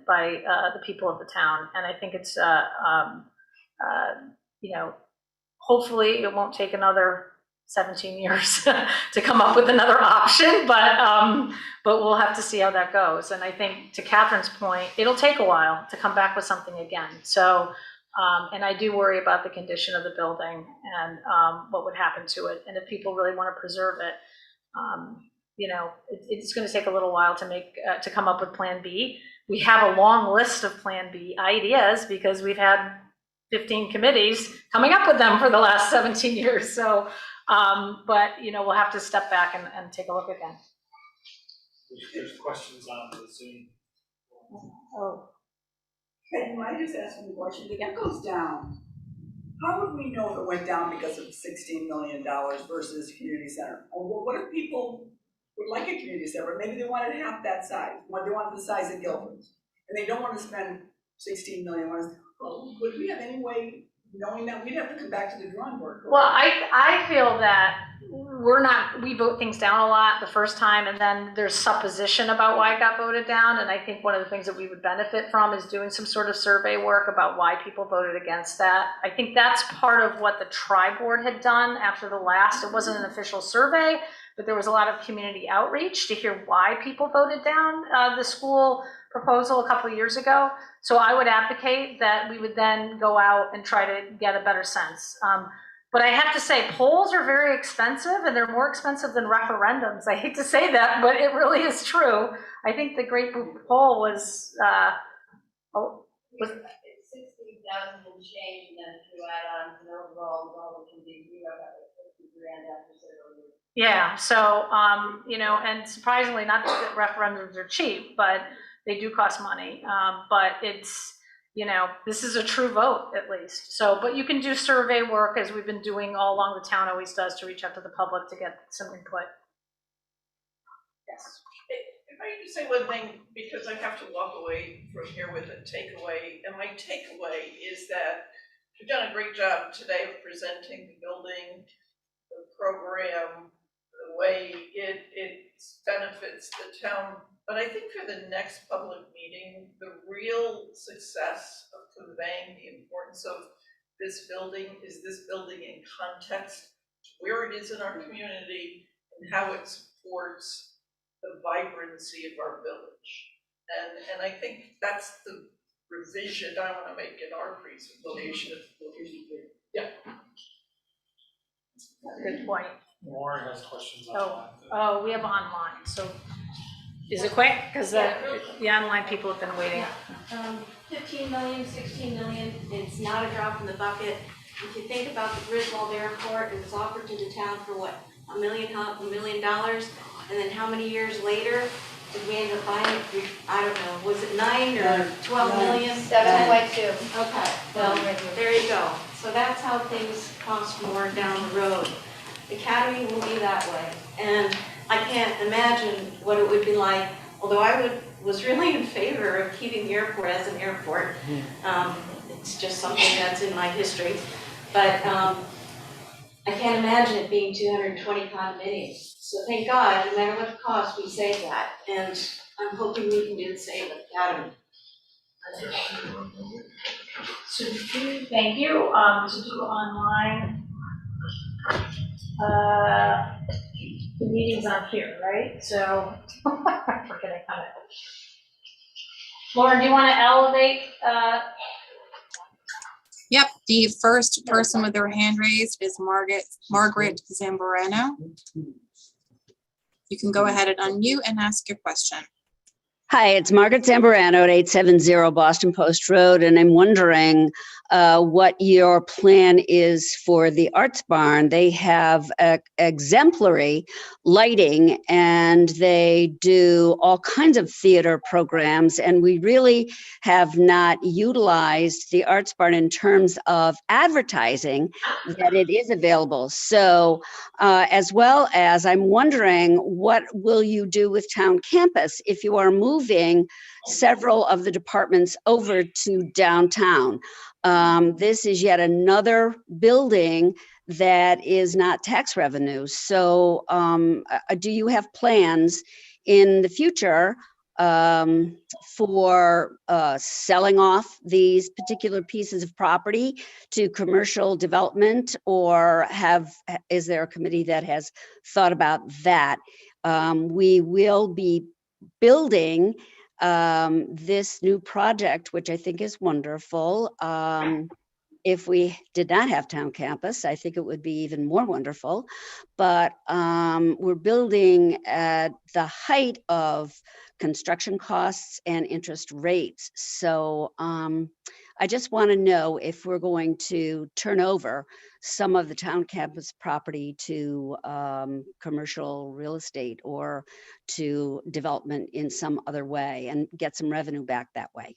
people of the town. And I think it's, hopefully it won't take another 17 years to come up with another option, but we'll have to see how that goes. And I think, to Catherine's point, it'll take a while to come back with something again. So, and I do worry about the condition of the building and what would happen to it. And if people really want to preserve it, it's going to take a little while to come up with Plan B. We have a long list of Plan B ideas because we've had 15 committees coming up with them for the last 17 years. So, but we'll have to step back and take a look again. There's questions on the Zoom. Oh. Can I just ask one question? If it goes down, how would we know if it went down because of $16 million versus community center? Or what if people would like a community center? Maybe they wanted half that size. They wanted the size of Guilford's, and they don't want to spend $16 million. Would we have any way knowing that? We'd have to come back to the drawing board. Well, I feel that we vote things down a lot the first time, and then there's supposition about why it got voted down. And I think one of the things that we would benefit from is doing some sort of survey work about why people voted against that. I think that's part of what the tri-board had done after the last. It wasn't an official survey, but there was a lot of community outreach to hear why people voted down the school proposal a couple of years ago. So I would advocate that we would then go out and try to get a better sense. But I have to say, polls are very expensive, and they're more expensive than referendums. I hate to say that, but it really is true. I think the Great Poll was 60,000 and change, and then if you add on the overall can be about $50,000 after several years. Yeah, so, and surprisingly, not that referendums are cheap, but they do cost money. But it's, this is a true vote, at least. So, but you can do survey work, as we've been doing all along. The town always does, to reach out to the public to get some input. Yes. If I can just say one thing, because I have to walk away from here with a takeaway, and my takeaway is that you've done a great job today of presenting the building, the program, the way it benefits the town. But I think for the next public meeting, the real success of conveying the importance of this building is this building in context where it is in our community and how it supports the vibrancy of our village. And I think that's the revision I want to make in our presentation. Yeah. Good point. Warren has questions Oh, online. oh, we have online, so is it quick? Because the online people have been waiting. 15 million, 16 million, it's not a drop in the bucket. If you think about the Griswold Airport, it was offered to the town for what, $1 million? And then how many years later did we end up buying it? I don't know, was it 9 or 12 million? 7.2. Okay, well, there you go. So that's how things cost more down the road. The Academy will be that way. And I can't imagine what it would be like, although was really in favor of keeping the airport as an airport. It's just something that's in my history. But I can't imagine it being 220 condominiums. So thank God, no matter what the cost, we save that. And I'm hoping we can do the same with Academy. Thank you. To do online, the meeting's on here, right? So I'm forgetting how to. Lauren, do you want to elevate? Yep, the first person with their hand raised is Margaret Zamborano. You can go ahead and unmute and ask your question. Hi, it's Margaret Zamborano at 870 Boston Post Road, and I'm wondering what your plan is for the Arts Barn. They have exemplary lighting, and they do all kinds of theater programs, and we really have not utilized the Arts Barn in terms of advertising that it is available. So as well as I'm wondering, what will you do with Town Campus if you are moving several of the departments over to downtown? This is yet another building that is not tax revenue. So do you have plans in the future for selling off these particular pieces of property to commercial development, or is there a committee that has thought about that? We will be building this new project, which I think is wonderful. If we did not have Town Campus, I think it would be even more wonderful. But we're building at the height of construction costs and interest rates. So I just want to know if we're going to turn over some of the Town Campus property to commercial real estate or to development in some other way and get some revenue back that way.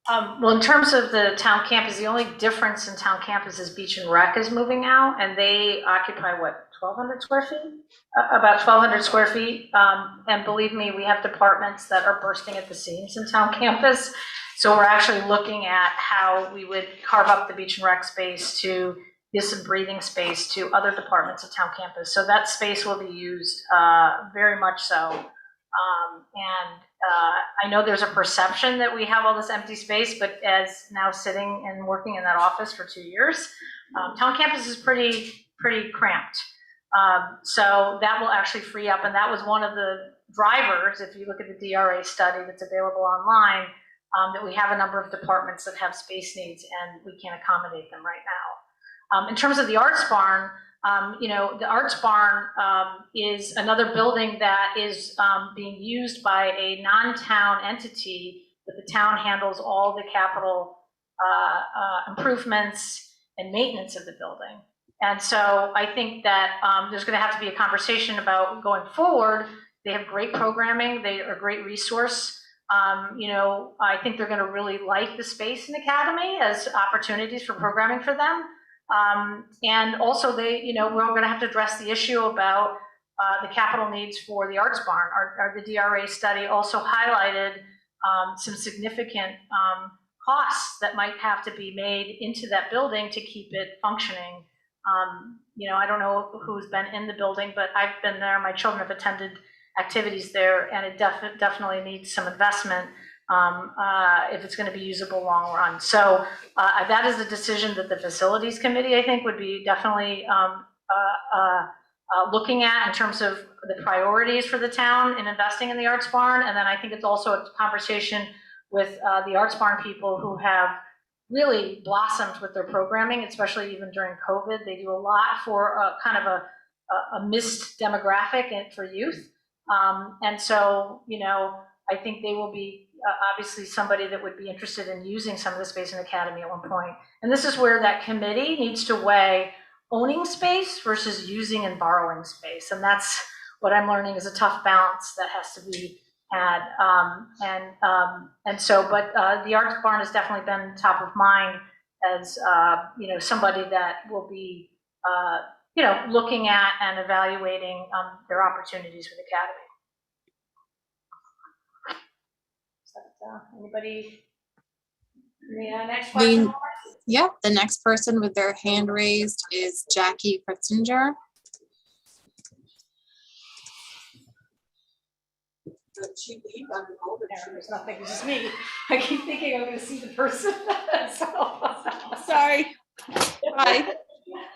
Well, in terms of the town campus, the only difference in town campus is Beach and Rec is moving out, and they occupy what, 1,200 square feet? About 1,200 square feet. And believe me, we have departments that are bursting at the seams in town campus. So we're actually looking at how we would carve up the Beach and Rec space to give some breathing space to other departments of town campus. So that space will be used very much so. I know there's a perception that we have all this empty space, but as now sitting and working in that office for 2 years, town campus is pretty cramped. So that will actually free up, and that was one of the drivers, if you look at the DRA study that's available online, that we have a number of departments that have space needs and we can't accommodate them right now. In terms of the Arts Barn, the Arts Barn is another building that is being used by a non-town entity, but the town handles all the capital improvements and maintenance of the building. And so I think that there's going to have to be a conversation about going forward. They have great programming. They are a great resource. I think they're going to really like the space in Academy as opportunities for programming for them. And also we're going to have to address the issue about the capital needs for the Arts Barn. The DRA study also highlighted some significant costs that might have to be made into that building to keep it functioning. I don't know who's been in the building, but I've been there. My children have attended activities there, and it definitely needs some investment. if it's going to be usable long run. So that is a decision that the facilities committee, I think, would be definitely looking at in terms of the priorities for the town in investing in the Arts Barn. And then I think it's also a conversation with the Arts Barn people who have really blossomed with their programming, especially even during COVID. They do a lot for kind of a missed demographic and for youth. And so, you know, I think they will be obviously somebody that would be interested in using some of the space in the academy at one point. And this is where that committee needs to weigh owning space versus using and borrowing space. And that's what I'm learning is a tough balance that has to be had. And so, but the Arts Barn has definitely been top of mind as, you know, somebody that will be, you know, looking at and evaluating their opportunities with Academy. Anybody? The next question? Yep, the next person with their hand raised is Jackie Fritzinger. There's nothing, it's just me. I keep thinking I'm going to see the person. Sorry.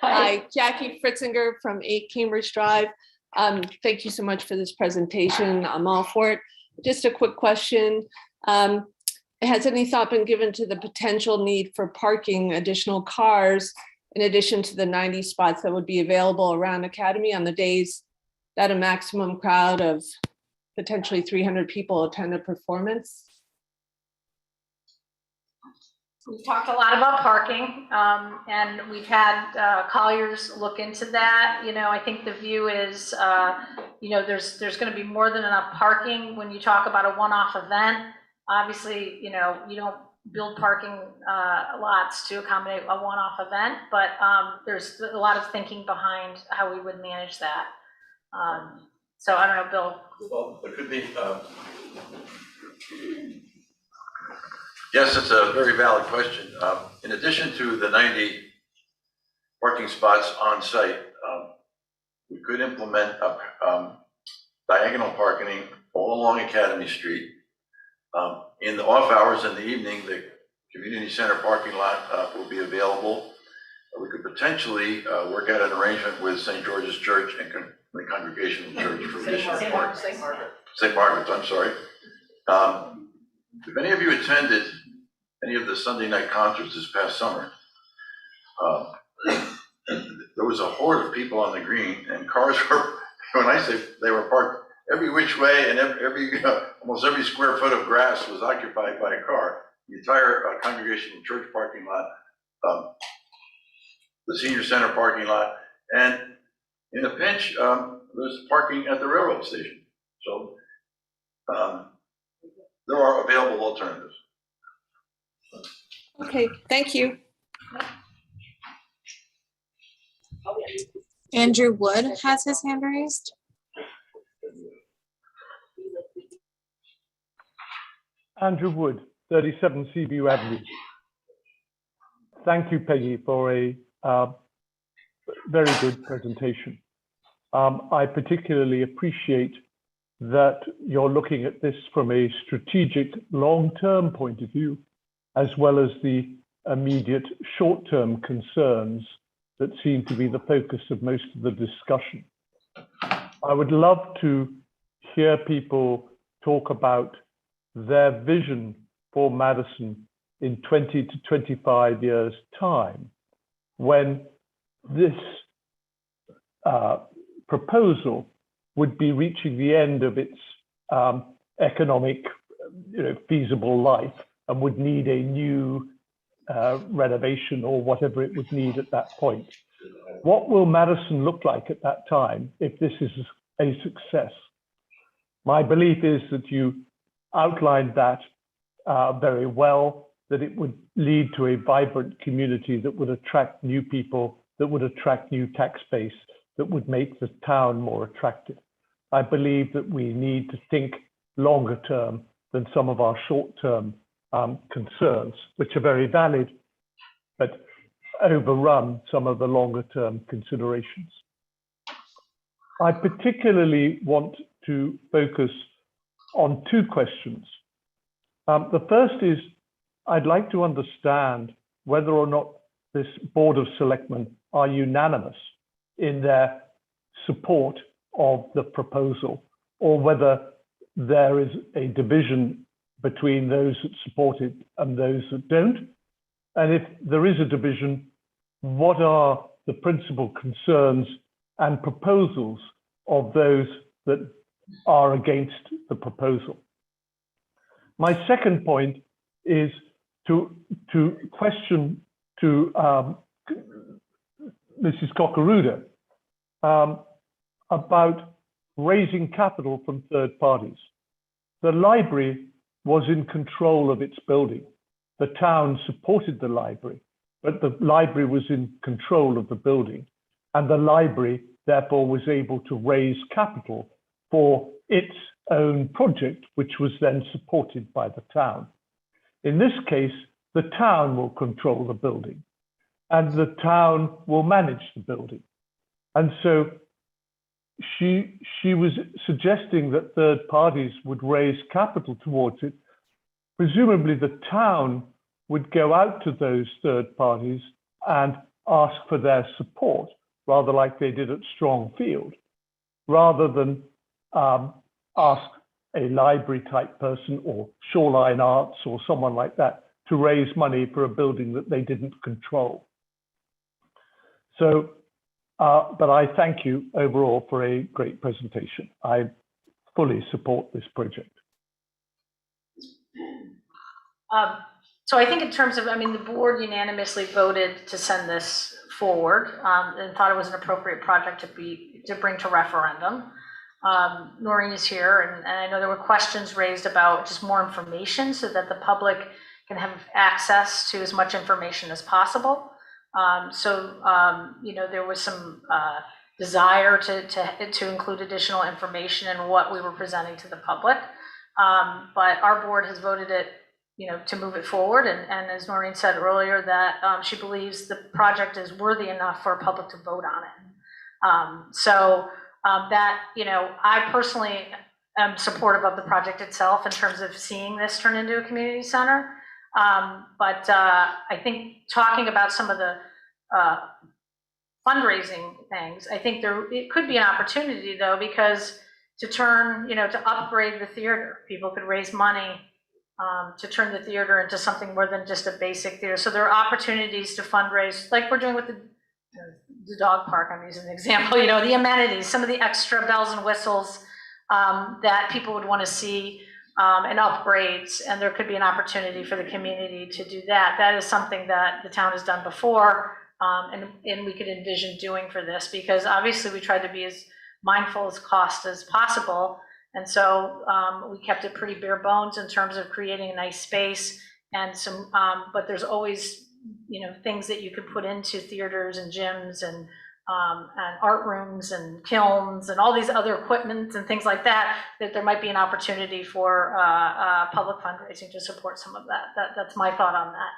Hi, Jackie Fritzinger from 8 Cambridge Drive. Thank you so much for this presentation. I'm all for it. Just a quick question. Has any thought been given to the potential need for parking additional cars in addition to the 90 spots that would be available around Academy on the days that a maximum crowd of potentially 300 people attend a performance? We've talked a lot about parking, and we've had Colliers look into that. You know, I think the view is, you know, there's going to be more than enough parking when you talk about a one-off event. Obviously, you know, you don't build parking lots to accommodate a one-off event, but there's a lot of thinking behind how we would manage that. So I don't know, Bill. Well, there could be. Yes, it's a very valid question. In addition to the 90 parking spots on site, we could implement diagonal parking all along Academy Street. In the off hours in the evening, the community center parking lot will be available. We could potentially work out an arrangement with St. George's Church and the Congregational Church for additional parking. St. Margaret's, I'm sorry. If any of you attended any of the Sunday night concerts this past summer, there was a horde of people on the green, and cars were, when I say they were parked every which way, and almost every square foot of grass was occupied by a car. The entire Congregational Church parking lot, the senior center parking lot, and in a pinch, there's parking at the railroad station. So there are available alternatives. Okay, thank you. Andrew Wood has his hand raised. Andrew Wood, 37 Seaview Avenue. Thank you, Peggy, for a very good presentation. I particularly appreciate that you're looking at this from a strategic long-term point of view, as well as the immediate short-term concerns that seem to be the focus of most of the discussion. I would love to hear people talk about their vision for Madison in 20 to 25 years' time, when this proposal would be reaching the end of its economic, feasible life, and would need a new renovation or whatever it would need at that point. What will Madison look like at that time if this is a success? My belief is that you outlined that very well, that it would lead to a vibrant community that would attract new people, that would attract new tax base, that would make the town more attractive. I believe that we need to think longer term than some of our short-term concerns, which are very valid, but overrun some of the longer-term considerations. I particularly want to focus on two questions. The first is, I'd like to understand whether or not this Board of Selectmen are unanimous in their support of the proposal, or whether there is a division between those that support it and those that don't. And if there is a division, what are the principal concerns and proposals of those that are against the proposal? My second point is to question to Mrs. Cochran about raising capital from third parties. The library was in control of its building. The town supported the library, but the library was in control of the building, and the library therefore was able to raise capital for its own project, which was then supported by the town. In this case, the town will control the building and the town will manage the building. And so she was suggesting that third parties would raise capital towards it. Presumably the town would go out to those third parties and ask for their support, rather like they did at Strongfield, rather than ask a library type person or Shoreline Arts or someone like that to raise money for a building that they didn't control. So, but I thank you overall for a great presentation. I fully support this project. So I think in terms of, I mean, the board unanimously voted to send this forward and thought it was an appropriate project to bring to referendum. Noreen is here, and I know there were questions raised about just more information so that the public can have access to as much information as possible. You know, there was some desire to include additional information in what we were presenting to the public. But our board has voted it, you know, to move it forward. And as Noreen said earlier, that she believes the project is worthy enough for a public to vote on it. That, you know, I personally am supportive of the project itself in terms of seeing this turn into a community center. I think talking about some of the fundraising things, I think it could be an opportunity though, because to turn, you know, to upgrade the theater, people could raise money to turn the theater into something more than just a basic theater. So there are opportunities to fundraise, like we're doing with the dog park. I'm using an example, you know, the amenities, some of the extra bells and whistles that people would want to see and upgrades, and there could be an opportunity for the community to do that. That is something that the town has done before, and we could envision doing for this, because obviously we tried to be as mindful as cost as possible, and so we kept it pretty bare bones in terms of creating a nice space and some, but there's always, you know, things that you could put into theaters and gyms and art rooms and kilns and all these other equipment and things like that, that there might be an opportunity for public fundraising to support some of that. That's my thought on that.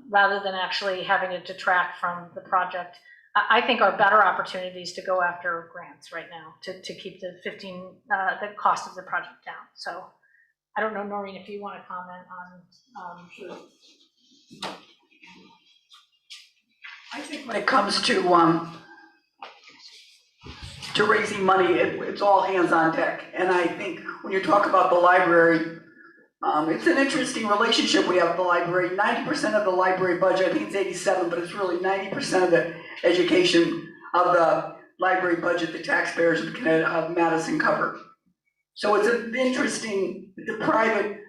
Rather than actually having it detract from the project. I think our better opportunities to go after grants right now to keep the cost of the project down. So I don't know, Noreen, if you want to comment on I think when it comes to raising money, it's all hands on deck. And I think when you talk about the library, it's an interesting relationship we have with the library. 90% of the library budget, I think it's 87, but it's really 90% of the education of the library budget the taxpayers of Madison cover. So it's an interesting, it's a private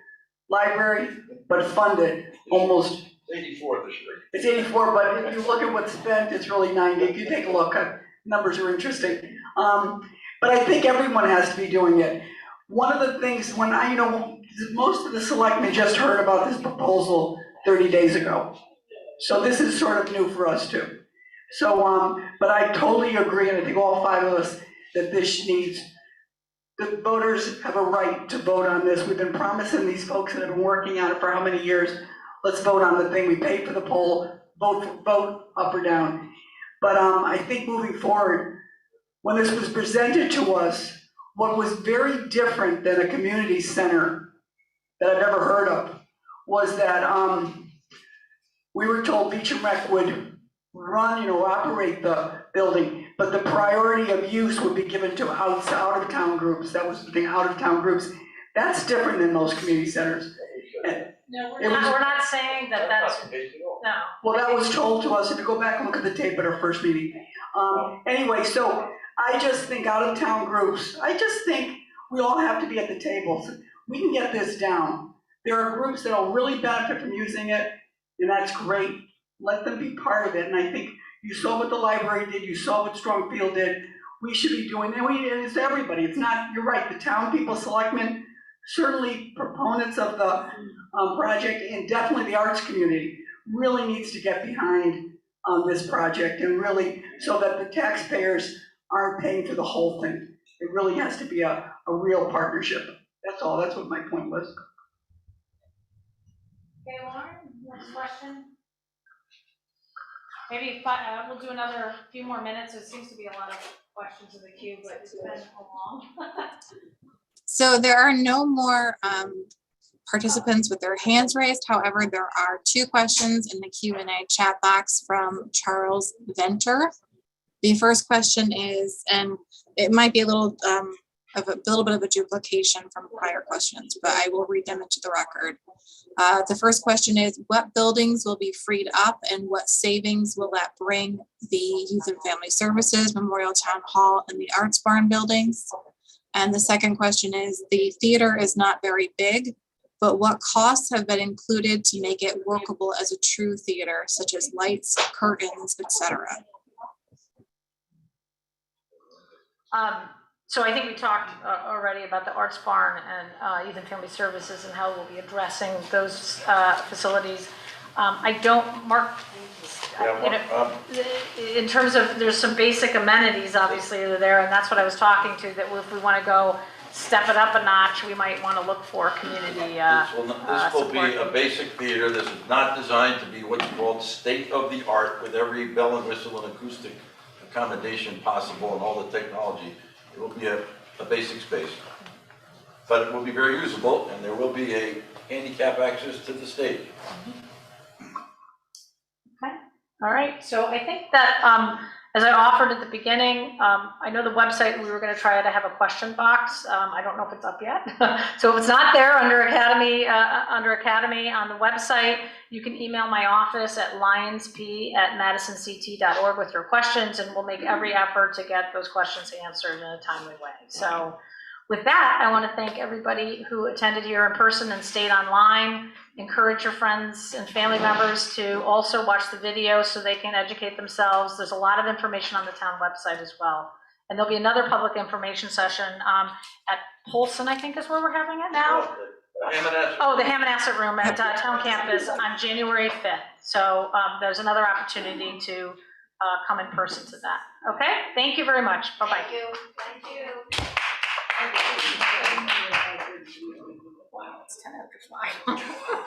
library, but funded almost. 84 this year. It's 84, but if you look at what's spent, it's really 90. If you take a look, numbers are interesting. But I think everyone has to be doing it. One of the things, when I, you know, most of the selectmen just heard about this proposal 30 days ago. So this is sort of new for us too. So, but I totally agree, and I think all five of us, that this needs, the voters have a right to vote on this. We've been promising these folks that have been working on it for how many years? Let's vote on the thing. We paid for the poll, vote up or down. But I think moving forward, when this was presented to us, what was very different than a community center that I've ever heard of was that we were told Beach and Rec would run, operate the building, but the priority of use would be given to out-of-town groups. That was the thing, out-of-town groups. That's different than most community centers. No, we're not saying that that's, no. Well, that was told to us, if you go back and look at the tape at our first meeting. Anyway, so I just think out-of-town groups, I just think we all have to be at the table. We can get this down. There are groups that will really benefit from using it, and that's great. Let them be part of it, and I think you saw what the library did, you saw what Strongfield did. We should be doing, and it's everybody. It's not, you're right, the town people, selectmen, certainly proponents of the project, and definitely the arts community really needs to get behind this project, and really, so that the taxpayers aren't paying for the whole thing. It really has to be a real partnership. That's all, that's what my point was. Okay, Lauren, next question? Maybe we'll do another few more minutes. There seems to be a lot of questions in the queue, but it's been long. So there are no more participants with their hands raised. However, there are 2 questions in the Q&A chat box from Charles Venter. The first question is, and it might be a little bit of a duplication from prior questions, but I will read them into the record. The first question is, what buildings will be freed up and what savings will that bring the Youth and Family Services, Memorial Town Hall, and the Arts Barn buildings? And the second question is, the theater is not very big, but what costs have been included to make it workable as a true theater, such as lights, curtains, etc.? So I think we talked already about the Arts Barn and Youth and Family Services and how we'll be addressing those facilities. I don't, Mark, in terms of, there's some basic amenities obviously that are there, and that's what I was talking to, that if we want to go step it up a notch, we might want to look for community This will be a basic theater. This is not designed to be what's called state-of-the-art with every bell and whistle and acoustic accommodation possible and all the technology. It will be a basic space, but it will be very usable, and there will be a handicap access to the stage. Okay, all right. So I think that as I offered at the beginning, I know the website, we were going to try to have a question box. I don't know if it's up yet. So if it's not there under Academy on the website, you can email my office at lionsp@madisonct.org with your questions, and we'll make every effort to get those questions answered in a timely way. So with that, I want to thank everybody who attended here in person and stayed online. Encourage your friends and family members to also watch the video so they can educate themselves. There's a lot of information on the town website as well. And there'll be another public information session at Polson, I think is where we're having it now. Oh, the Hammonasset Room at Town Campus on January 5th. So there's another opportunity to come in person to that. Okay, thank you very much. Bye-bye. Thank you. Wow, it's 10 after 5.